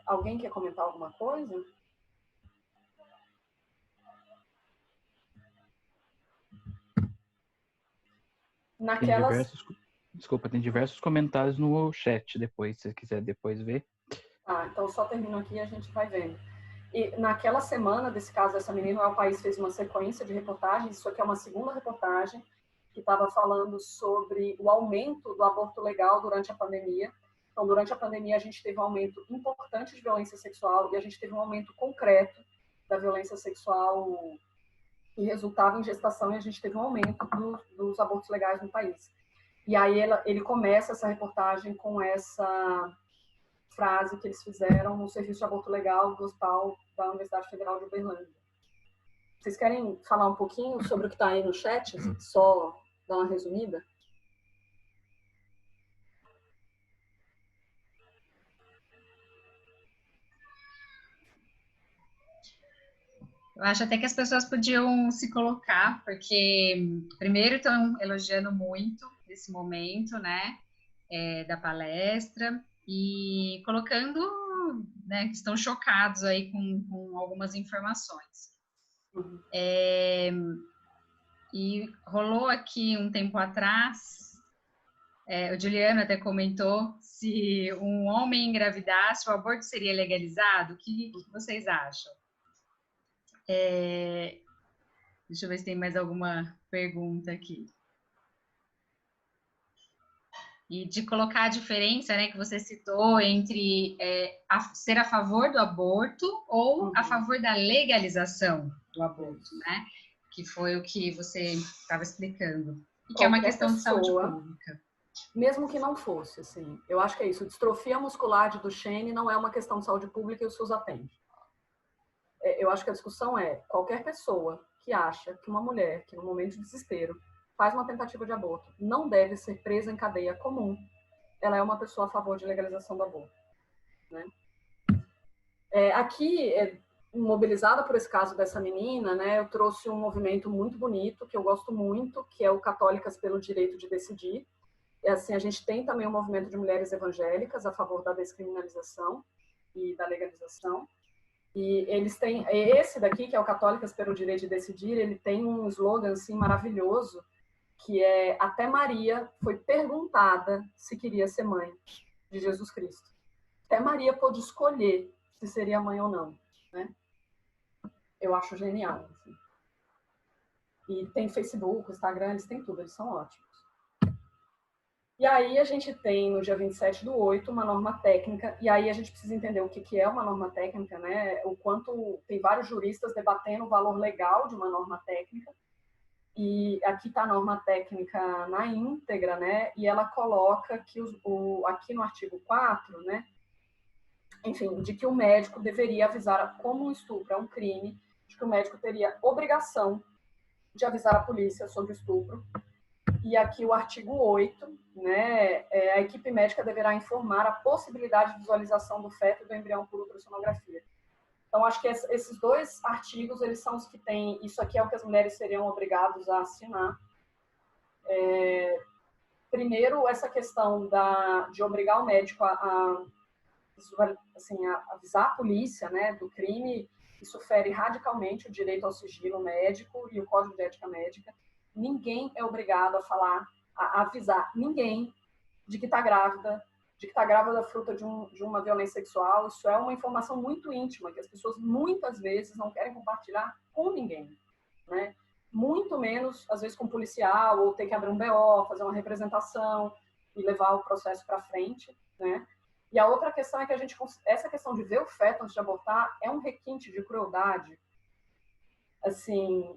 Alguém quer comentar alguma coisa? Tem diversos comentários no chat depois, se você quiser depois ver. Então só termino aqui e a gente vai vendo. E naquela semana, desse caso dessa menina, o País fez uma sequência de reportagens. Isso aqui é uma segunda reportagem que estava falando sobre o aumento do aborto legal durante a pandemia. Então, durante a pandemia, a gente teve um aumento importante de violência sexual e a gente teve um aumento concreto da violência sexual que resultava em gestação, e a gente teve um aumento dos abortos legais no país. E aí ele começa essa reportagem com essa frase que eles fizeram no serviço de aborto legal do Hospital da Universidade Federal de Uberlândia. Vocês querem falar um pouquinho sobre o que está aí no chat? Só dar uma resumida? Eu acho até que as pessoas podiam se colocar, porque primeiro estão elogiando muito esse momento, né, da palestra, e colocando, né, que estão chocados aí com algumas informações. E rolou aqui um tempo atrás, o Juliano até comentou, se um homem engravidasse, o aborto seria legalizado? O que vocês acham? Deixa eu ver se tem mais alguma pergunta aqui. e de colocar a diferença, né, que você citou entre ser a favor do aborto ou a favor da legalização do aborto, né? Que foi o que você estava explicando. E que é uma questão de saúde pública. Mesmo que não fosse, assim. Eu acho que é isso. Distrofia muscular de Duchenne não é uma questão de saúde pública e o SUS atende. Eu acho que a discussão é qualquer pessoa que acha que uma mulher que no momento de desespero faz uma tentativa de aborto não deve ser presa em cadeia comum, ela é uma pessoa a favor de legalização do aborto, né? Aqui, mobilizada por esse caso dessa menina, né, eu trouxe um movimento muito bonito, que eu gosto muito, que é o Católicas pelo Direito de Decidir. Assim, a gente tem também um movimento de mulheres evangélicas a favor da descriminalização e da legalização. E eles têm, esse daqui, que é o Católicas pelo Direito de Decidir, ele tem um slogan assim, maravilhoso, que é: até Maria foi perguntada se queria ser mãe de Jesus Cristo. Até Maria pôde escolher se seria mãe ou não, né? Eu acho genial. Assim. E tem Facebook, Instagram, eles têm tudo, eles são ótimos. E aí a gente tem, no dia 27/8, uma norma técnica, e aí a gente precisa entender o que é uma norma técnica, né? O quanto tem vários juristas debatendo o valor legal de uma norma técnica, e aqui está a norma técnica na íntegra, né? E ela coloca que aqui no artigo 4, né? Enfim, de que o médico deveria avisar, como um estupro é um crime, de que o médico teria obrigação de avisar a polícia sobre o estupro. E aqui o artigo 8, né, a equipe médica deverá informar a possibilidade de visualização do feto e do embrião por ultrassonografia. Então, acho que esses dois artigos, eles são os que têm, isso aqui é o que as mulheres seriam obrigadas a assinar. Primeiro, essa questão de obrigar o médico a avisar a polícia, né, do crime, isso fere radicalmente o direito ao sigilo médico e o Código de Ética Médica. Ninguém é obrigado a falar, a avisar ninguém de que está grávida, fruto de uma violência sexual. Isso é uma informação muito íntima, que as pessoas muitas vezes não querem compartilhar com ninguém, né? Muito menos, às vezes, com um policial, ou ter que abrir um BO, fazer uma representação e levar o processo para frente, né? E a outra questão é que essa questão de ver o feto antes de abortar é um requinte de crueldade. Assim,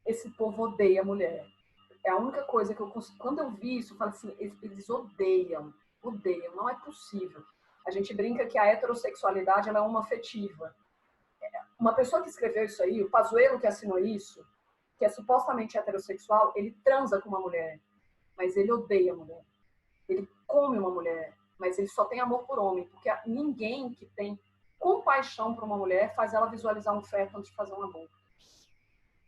esse povo odeia a mulher. É a única coisa que eu consigo... Quando eu vi isso, eu falei assim, eles odeiam, não é possível. A gente brinca que a heterossexualidade ela é uma afetiva. Uma pessoa que escreveu isso aí, o Pazuello que assinou isso, que é supostamente heterossexual, ele transa com uma mulher, mas ele odeia a mulher. Ele come uma mulher, mas ele só tem amor por homem, porque ninguém que tem compaixão por uma mulher faz ela visualizar um feto antes de fazer um aborto.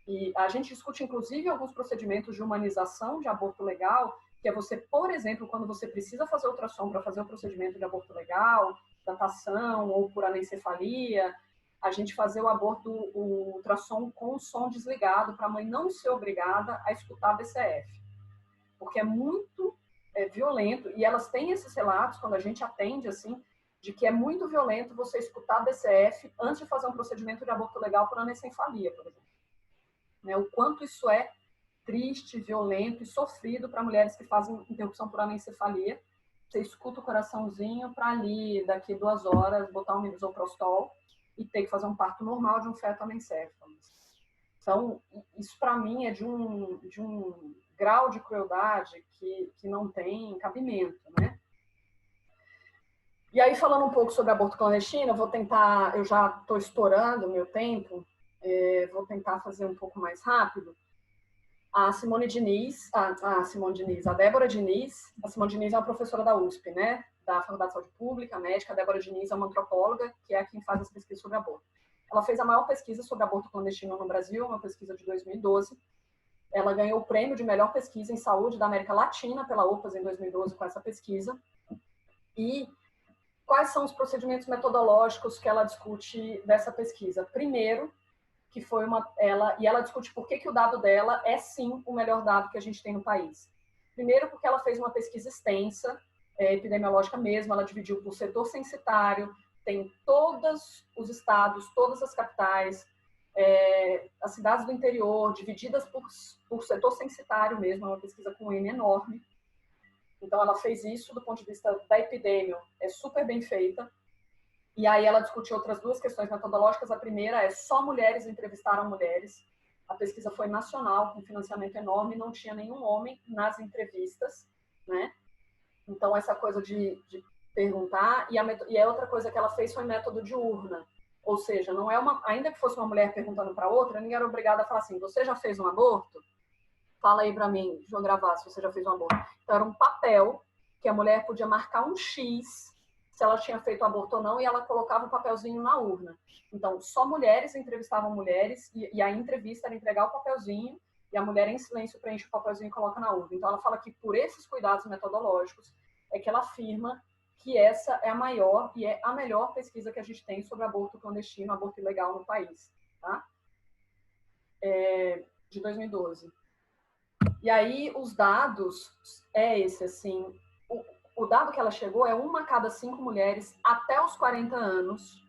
E a gente discute, inclusive, alguns procedimentos de humanização de aborto legal, que é você, por exemplo, quando você precisa fazer ultrassom para fazer o procedimento de aborto legal, datação ou por anencefalia, a gente fazer o ultrassom com o som desligado, para a mãe não ser obrigada a escutar a BCF. Porque é muito violento, e elas têm esses relatos, quando a gente atende, assim, de que é muito violento você escutar a BCF antes de fazer um procedimento de aborto legal por anencefalia, por exemplo. Né, o quanto isso é triste, violento e sofrido para mulheres que fazem interrupção por anencefalia. Você escuta o coraçãozinho para ali, daqui 2 horas, botar um misoprostol e ter que fazer um parto normal de um feto anencefalo. Então, isso para mim é de um grau de crueldade que não tem cabimento, né? E aí, falando um pouco sobre aborto clandestino, eu já estou estourando o meu tempo, vou tentar fazer um pouco mais rápido. A Simone Diniz, a Débora Diniz. A Simone Diniz é uma professora da USP, né? Da Faculdade de Saúde Pública, médica. A Débora Diniz é uma antropóloga, que é quem faz as pesquisas sobre aborto. Ela fez a maior pesquisa sobre aborto clandestino no Brasil, uma pesquisa de 2012. Ela ganhou o prêmio de melhor pesquisa em saúde da América Latina pela OPAS em 2012 com essa pesquisa. E quais são os procedimentos metodológicos que ela discute dessa pesquisa? Primeiro, que foi ela discute por que o dado dela é sim o melhor dado que a gente tem no país. Primeiro, porque ela fez uma pesquisa extensa, epidemiológica mesmo, ela dividiu por setor censitário, tem todos os estados, todas as capitais, as cidades do interior, divididas por setor censitário mesmo, é uma pesquisa com um N enorme. Então, ela fez isso do ponto de vista da epidemia, é super bem feita. E aí ela discutiu outras duas questões metodológicas. A primeira é só mulheres entrevistaram mulheres. A pesquisa foi nacional, com financiamento enorme, não tinha nenhum homem nas entrevistas, né? Então, essa coisa de perguntar. E a outra coisa que ela fez foi método de urna. Ou seja, não é ainda que fosse uma mulher perguntando para outra, ninguém era obrigada a falar assim, você já fez um aborto? Fala aí para mim, deixa eu gravar se você já fez um aborto. Então, era um papel que a mulher podia marcar um X se ela tinha feito aborto ou não, e ela colocava um papelzinho na urna. Então, só mulheres entrevistavam mulheres, e a entrevista era entregar o papelzinho, e a mulher em silêncio preenche o papelzinho e coloca na urna. Então, ela fala que por esses cuidados metodológicos é que ela afirma que essa é a maior e é a melhor pesquisa que a gente tem sobre aborto clandestino, aborto ilegal no país, tá? De 2012. E aí, os dados esse, assim, o dado que ela chegou é 1 a cada 5 mulheres até os 40 anos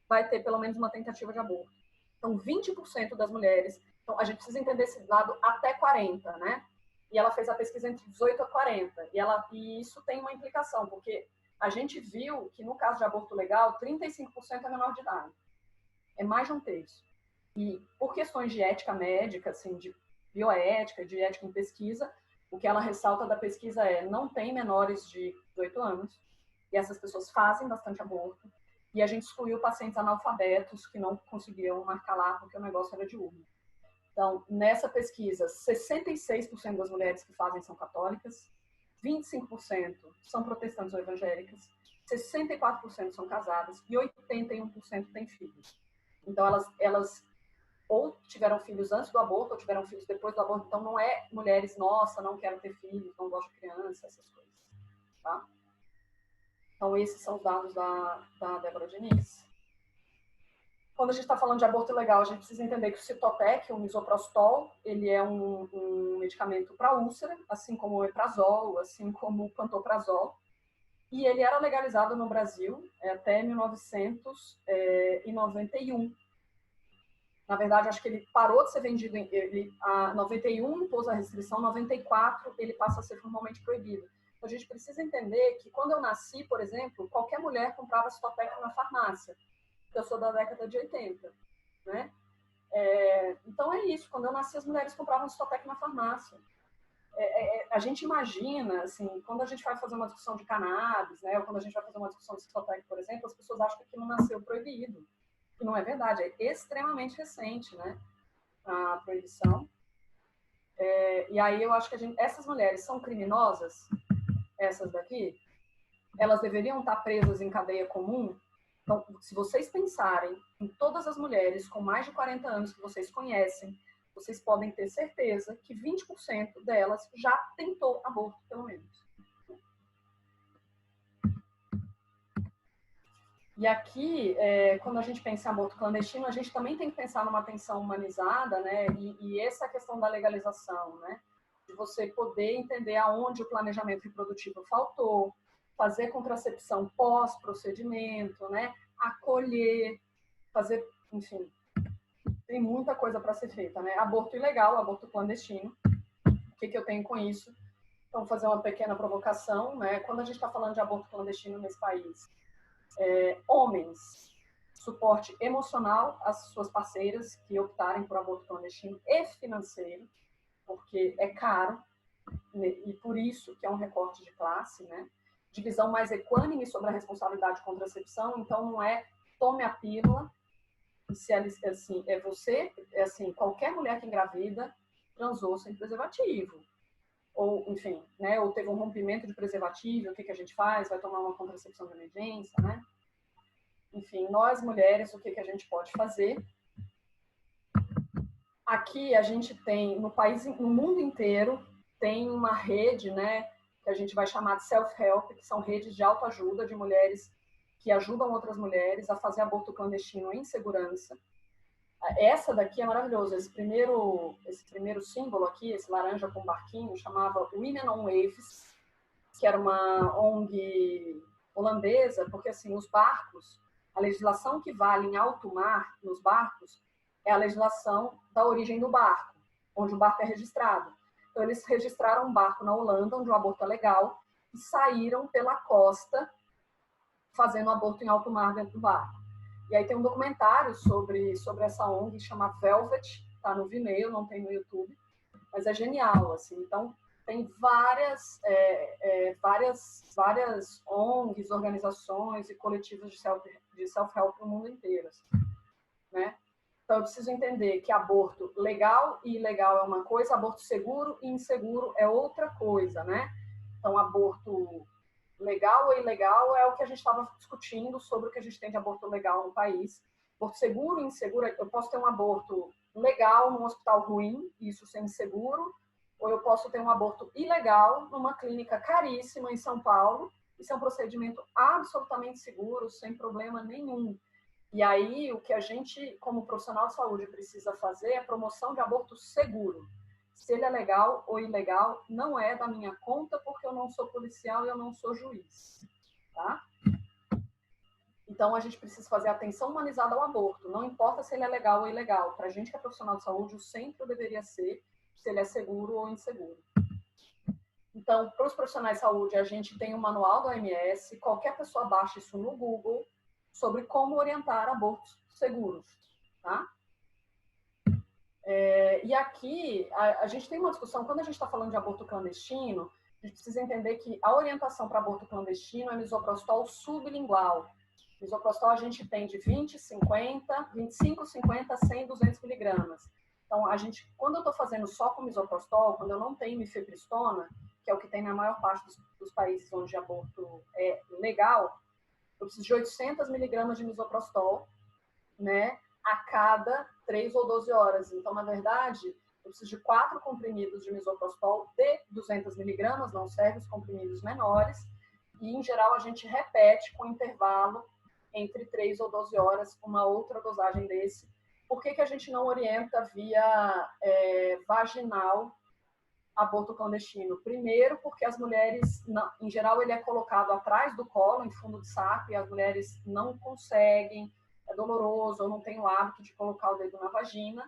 vai ter pelo menos uma tentativa de aborto. Então, 20% das mulheres... Então, a gente precisa entender esse dado até 40, né? E ela fez a pesquisa entre 18 a 40. E isso tem uma implicação, porque a gente viu que no caso de aborto legal, 35% é menor de idade. É mais de um terço. E por questões de ética médica, assim, de bioética, de ética em pesquisa, o que ela ressalta da pesquisa é não tem menores de 18 anos, e essas pessoas fazem bastante aborto, e a gente excluiu pacientes analfabetos que não conseguiam marcar lá porque o negócio era de urna. Então, nessa pesquisa, 66% das mulheres que fazem são católicas, 25% são protestantes ou evangélicas, 64% são casadas e 81% têm filhos. Então, elas ou tiveram filhos antes do aborto, ou tiveram filhos depois do aborto. Então, não é mulheres, nossa, não quero ter filhos, não gosto de criança, essas coisas. Tá? Então, esses são os dados da Débora Diniz. Quando a gente está falando de aborto ilegal, a gente precisa entender que o Citotec, o misoprostol, ele é um medicamento para úlcera, assim como o eprazol, assim como o pantoprazol. E ele era legalizado no Brasil até 1991. Na verdade, acho que ele parou de ser vendido em 91 impôs a restrição, 94 ele passa a ser formalmente proibido. Então, a gente precisa entender que quando eu nasci, por exemplo, qualquer mulher comprava Citotec na farmácia. Eu sou da década de 80, né? Então é isso, quando eu nasci as mulheres compravam Citotec na farmácia. A gente imagina, assim, quando a gente vai fazer uma discussão de cannabis, né, ou quando a gente vai fazer uma discussão de Citotec, por exemplo, as pessoas acham que aquilo nasceu proibido. Que não é verdade, é extremamente recente, né, a proibição. E aí eu acho que essas mulheres são criminosas, essas daqui, elas deveriam estar presas em cadeia comum. Então, se vocês pensarem em todas as mulheres com mais de 40 anos que vocês conhecem, vocês podem ter certeza que 20% delas já tentou aborto, pelo menos. E aqui, quando a gente pensa em aborto clandestino, a gente também tem que pensar numa atenção humanizada, né? E essa questão da legalização, né? De você poder entender aonde o planejamento reprodutivo faltou, fazer contracepção pós-procedimento, né? Acolher, fazer, enfim, tem muita coisa para ser feita, né? Aborto ilegal, aborto clandestino. O que eu tenho com isso? Então, vou fazer uma pequena provocação, né? Quando a gente está falando de aborto clandestino nesse país, homens, suporte emocional às suas parceiras que optarem por aborto clandestino e financeiro, porque é caro, e por isso que é um recorte de classe, né? Divisão mais equânime sobre a responsabilidade de contracepção, então não é tome a pílula, se assim, assim, qualquer mulher que engravida transou sem preservativo, ou enfim, né, ou teve um rompimento de preservativo, o que a gente faz? Vai tomar uma contracepção de emergência, né? Enfim, nós mulheres, o que a gente pode fazer? Aqui a gente tem, no mundo inteiro, tem uma rede, né, que a gente vai chamar de self-help, que são redes de autoajuda de mulheres que ajudam outras mulheres a fazer aborto clandestino em segurança. Essa daqui é maravilhosa. Esse primeiro símbolo aqui, esse laranja com barquinho, chamava Women on Waves, que era uma ONG holandesa, porque assim, os barcos, a legislação que vale em alto mar, nos barcos, é a legislação da origem do barco, onde o barco é registrado. Então, eles registraram um barco na Holanda, onde o aborto é legal, e saíram pela costa fazendo aborto em alto mar dentro do barco. E aí tem um documentário sobre essa ONG, chama Velvet, tá no Vimeo, não tem no YouTube, mas é genial, assim. Então, tem várias ONGs, organizações e coletivos de self-help no mundo inteiro, assim, né? Então, eu preciso entender que aborto legal e ilegal é uma coisa, aborto seguro e inseguro é outra coisa, né? Então, aborto legal ou ilegal é o que a gente estava discutindo sobre o que a gente tem de aborto legal no país. Aborto seguro e inseguro, eu posso ter um aborto legal num hospital ruim, isso ser inseguro, ou eu posso ter um aborto ilegal numa clínica caríssima em São Paulo, isso é um procedimento absolutamente seguro, sem problema nenhum. E aí, o que a gente, como profissional de saúde, precisa fazer é a promoção de aborto seguro. Se ele é legal ou ilegal, não é da minha conta, porque eu não sou policial e eu não sou juiz, tá? Então, a gente precisa fazer atenção humanizada ao aborto. Não importa se ele é legal ou ilegal. Para a gente que é profissional de saúde, o centro deveria ser se ele é seguro ou inseguro. Então, para os profissionais de saúde, a gente tem um manual da OMS. Qualquer pessoa baixa isso no Google sobre como orientar abortos seguros, tá? E aqui, a gente tem uma discussão, quando a gente está falando de aborto clandestino, a gente precisa entender que a orientação para aborto clandestino é misoprostol sublingual. Misoprostol a gente tem de 20, 50, 25, 50, 100, 200 miligramas. Então, quando eu estou fazendo só com misoprostol, quando eu não tenho mifepristona, que é o que tem na maior parte dos países onde aborto é legal, eu preciso de 800 miligramas de misoprostol, né, a cada 3 ou 12 horas. Então, na verdade, eu preciso de 4 comprimidos de misoprostol de 200 miligramas, não serve os comprimidos menores, e, em geral, a gente repete com intervalo entre 3 ou 12 horas uma outra dosagem desse. Por que a gente não orienta via vaginal aborto clandestino? Primeiro, porque as mulheres, em geral, ele é colocado atrás do colo, em fundo de saco, e as mulheres não conseguem, é doloroso, ou não tem o hábito de colocar o dedo na vagina.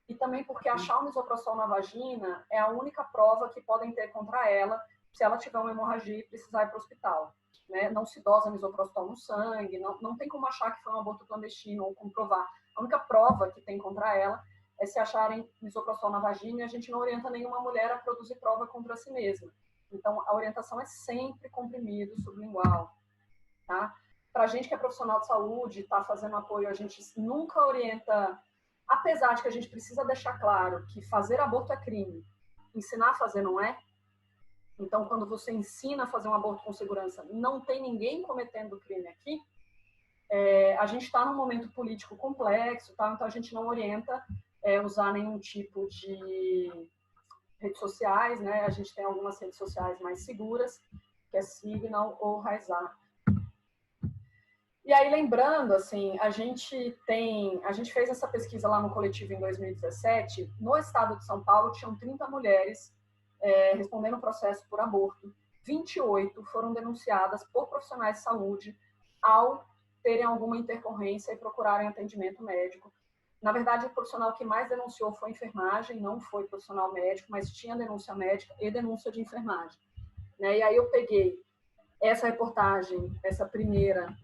E também porque achar o misoprostol na vagina é a única prova que podem ter contra ela se ela tiver uma hemorragia e precisar ir para o hospital. Né? Não se dosa misoprostol no sangue, não tem como achar que foi um aborto clandestino ou comprovar. A única prova que tem contra ela é se acharem misoprostol na vagina, e a gente não orienta nenhuma mulher a produzir prova contra si mesma. Então, a orientação é sempre comprimido sublingual, tá? Para a gente que é profissional de saúde, está fazendo apoio, a gente nunca orienta, apesar de que a gente precisa deixar claro que fazer aborto é crime, ensinar a fazer não é. Então, quando você ensina a fazer um aborto com segurança, não tem ninguém cometendo crime aqui. A gente está num momento político complexo, tá? Então a gente não orienta usar nenhum tipo de redes sociais, né? A gente tem algumas redes sociais mais seguras, que é Signal ou Raizar. E aí, lembrando, assim, a gente fez essa pesquisa lá no coletivo em 2017. No estado de São Paulo, tinham 30 mulheres respondendo processo por aborto. 28 foram denunciadas por profissionais de saúde ao terem alguma intercorrência e procurarem atendimento médico. Na verdade, o profissional que mais denunciou foi enfermagem, não foi profissional médico, mas tinha denúncia médica e denúncia de enfermagem. Né? E aí eu peguei essa reportagem, essa primeira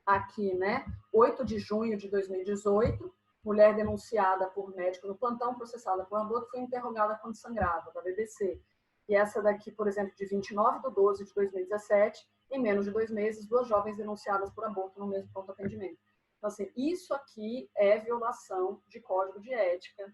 aqui, né? 8 de junho de 2018, mulher denunciada por médico no plantão, processada por aborto, foi interrogada quando sangrava, da BBC. E essa daqui, por exemplo, de 29/12 de 2017, em menos de 2 meses, 2 jovens denunciadas por aborto no mesmo pronto atendimento. Então, assim, isso aqui é violação de código de ética.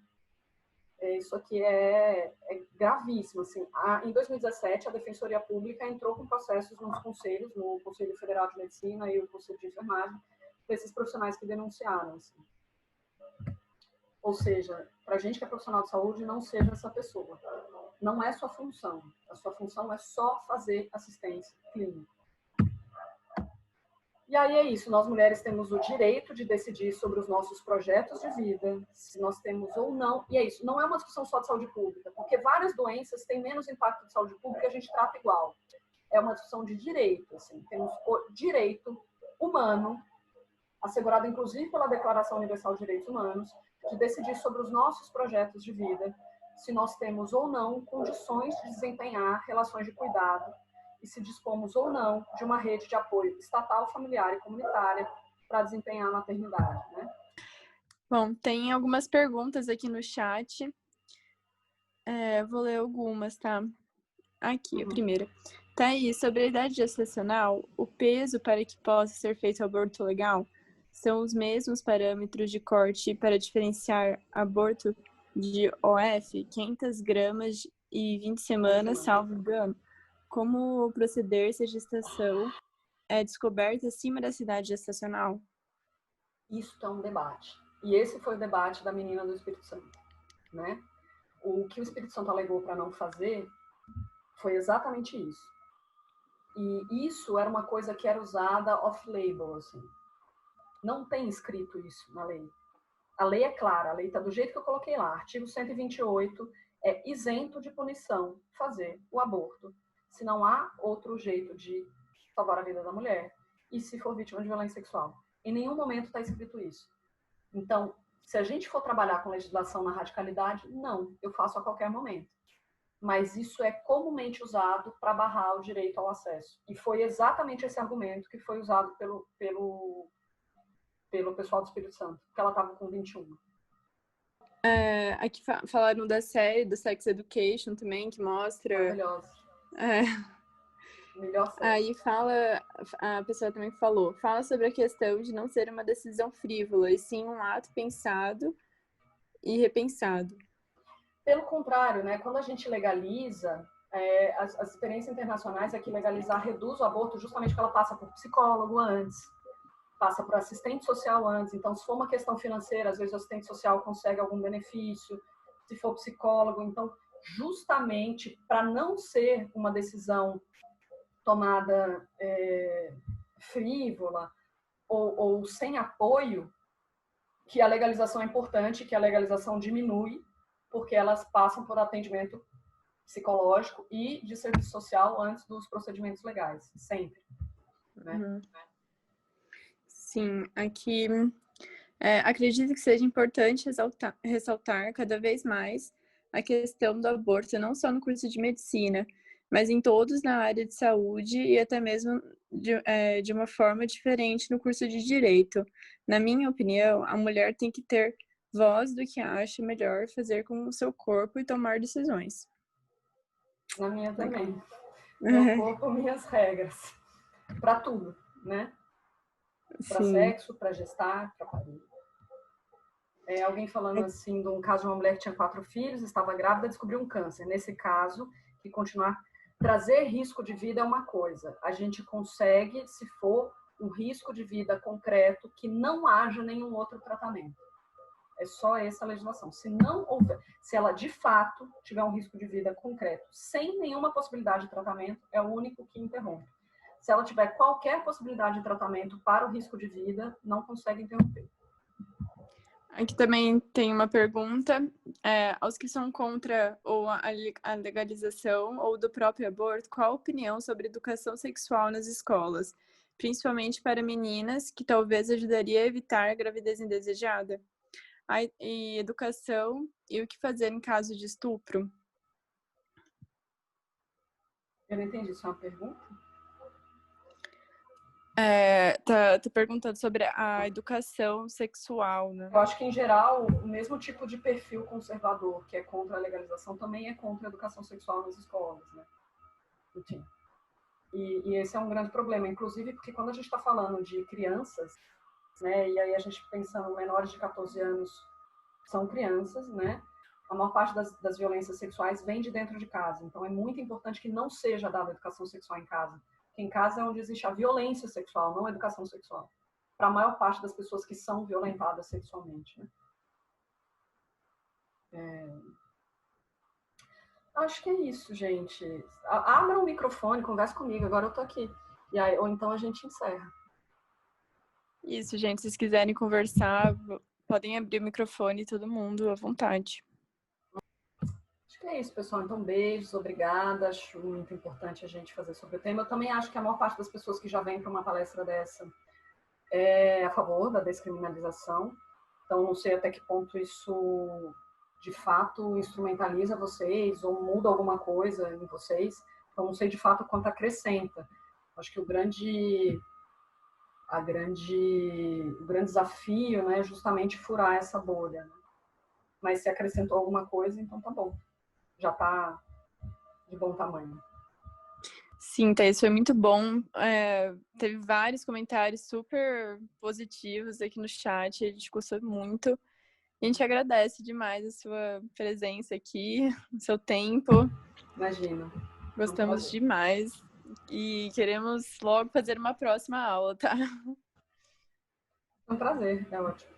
Isso aqui é gravíssimo. Assim. Em 2017, a Defensoria Pública entrou com processos nos conselhos, no Conselho Federal de Medicina e o Conselho de Enfermagem, para esses profissionais que denunciaram. Assim. Ou seja, para a gente que é profissional de saúde, não seja essa pessoa. Não é sua função. A sua função é só fazer assistência clínica. E aí é isso, nós mulheres temos o direito de decidir sobre os nossos projetos de vida, se nós temos ou não, e é isso, não é uma discussão só de saúde pública, porque várias doenças têm menos impacto de saúde pública e a gente trata igual. É uma discussão de direito, assim, temos o direito humano, assegurado inclusive pela Declaração Universal de Direitos Humanos, de decidir sobre os nossos projetos de vida, se nós temos ou não condições de desempenhar relações de cuidado e se dispomos ou não de uma rede de apoio estatal, familiar e comunitária para desempenhar a maternidade, né? Bom, tem algumas perguntas aqui no chat. Vou ler algumas, tá? Aqui, a primeira. Thaís, sobre a idade gestacional, o peso para que possa ser feito aborto legal são os mesmos parâmetros de corte para diferenciar aborto de OF, 500 gramas e 20 semanas, salvo engano? Como proceder se a gestação é descoberta acima da idade gestacional? Isso é um debate. E esse foi o debate da menina do Espírito Santo, né? O que o Espírito Santo alegou para não fazer foi exatamente isso. E isso era uma coisa que era usada off-label, assim. Não tem escrito isso na lei. A lei é clara, a lei está do jeito que eu coloquei lá. Artigo 128 é isento de punição fazer o aborto, se não há outro jeito de salvar a vida da mulher e se for vítima de violência sexual. Em nenhum momento está escrito isso. Então, se a gente for trabalhar com legislação na radicalidade, não, eu faço a qualquer momento. Mas isso é comumente usado para barrar o direito ao acesso. E foi exatamente esse argumento que foi usado pelo pessoal do Espírito Santo, porque ela estava com 21. Aqui falaram da série, do Sex Education também, que mostra... Maravilhosa. Melhor série. Aí a pessoa também falou, fala sobre a questão de não ser uma decisão frívola, e sim um ato pensado e repensado. Pelo contrário, né? Quando a gente legaliza, as experiências internacionais é que legalizar reduz o aborto justamente porque ela passa por psicólogo antes, passa por assistente social antes. Então, se for uma questão financeira, às vezes o assistente social consegue algum benefício, se for psicólogo. Então, justamente para não ser uma decisão tomada frívola ou sem apoio, que a legalização é importante, que a legalização diminui, porque elas passam por atendimento psicológico e de serviço social antes dos procedimentos legais, sempre. Né? Sim, aqui acredito que seja importante ressaltar cada vez mais a questão do aborto, não só no curso de medicina, mas em todos na área de saúde e até mesmo de uma forma diferente no curso de direito. Na minha opinião, a mulher tem que ter voz do que acha melhor fazer com o seu corpo e tomar decisões. Na minha também. Meu corpo, minhas regras. Para tudo, né? Para sexo, para gestar, para parir. Alguém falando assim de um caso de uma mulher que tinha 4 filhos, estava grávida, descobriu um câncer. Nesse caso, que continuar trazer risco de vida é uma coisa. A gente consegue, se for um risco de vida concreto, que não haja nenhum outro tratamento. É só essa legislação. Se não houver, se ela de fato tiver um risco de vida concreto, sem nenhuma possibilidade de tratamento, é o único que interrompe. Se ela tiver qualquer possibilidade de tratamento para o risco de vida, não consegue interromper. Aqui também tem uma pergunta. Aos que são contra ou a legalização ou do próprio aborto, qual a opinião sobre educação sexual nas escolas? Principalmente para meninas, que talvez ajudaria a evitar a gravidez indesejada? E educação e o que fazer em caso de estupro? Eu não entendi, isso é uma pergunta? Tá perguntando sobre a educação sexual, né? Eu acho que, em geral, o mesmo tipo de perfil conservador que é contra a legalização também é contra a educação sexual nas escolas, né? Enfim. E esse é um grande problema, inclusive porque quando a gente está falando de crianças, né, e aí a gente pensando menores de 14 anos são crianças, né? A maior parte das violências sexuais vem de dentro de casa. Então, é muito importante que não seja dada educação sexual em casa. Porque em casa é onde existe a violência sexual, não a educação sexual. Para a maior parte das pessoas que são violentadas sexualmente, né? Acho que é isso, gente. Abra o microfone, converse comigo. Agora eu tô aqui. E aí, ou então a gente encerra. Isso, gente. Se vocês quiserem conversar, podem abrir o microfone, todo mundo, à vontade. Acho que é isso, pessoal. Então, beijos, obrigada. Acho muito importante a gente fazer sobre o tema. Eu também acho que a maior parte das pessoas que já vêm para uma palestra dessa é a favor da descriminalização. Então, não sei até que ponto isso, de fato, instrumentaliza vocês ou muda alguma coisa em vocês. Então, não sei de fato quanto acrescenta. Acho que o grande desafio, né, é justamente furar essa bolha. Né? Mas se acrescentou alguma coisa, então tá bom. Já tá de bom tamanho. Sim, Thaís, foi muito bom. Teve vários comentários super positivos aqui no chat, a gente gostou muito. A gente agradece demais a sua presença aqui, o seu tempo. Imagina. Gostamos demais e queremos logo fazer uma próxima aula, tá? É um prazer, é ótimo.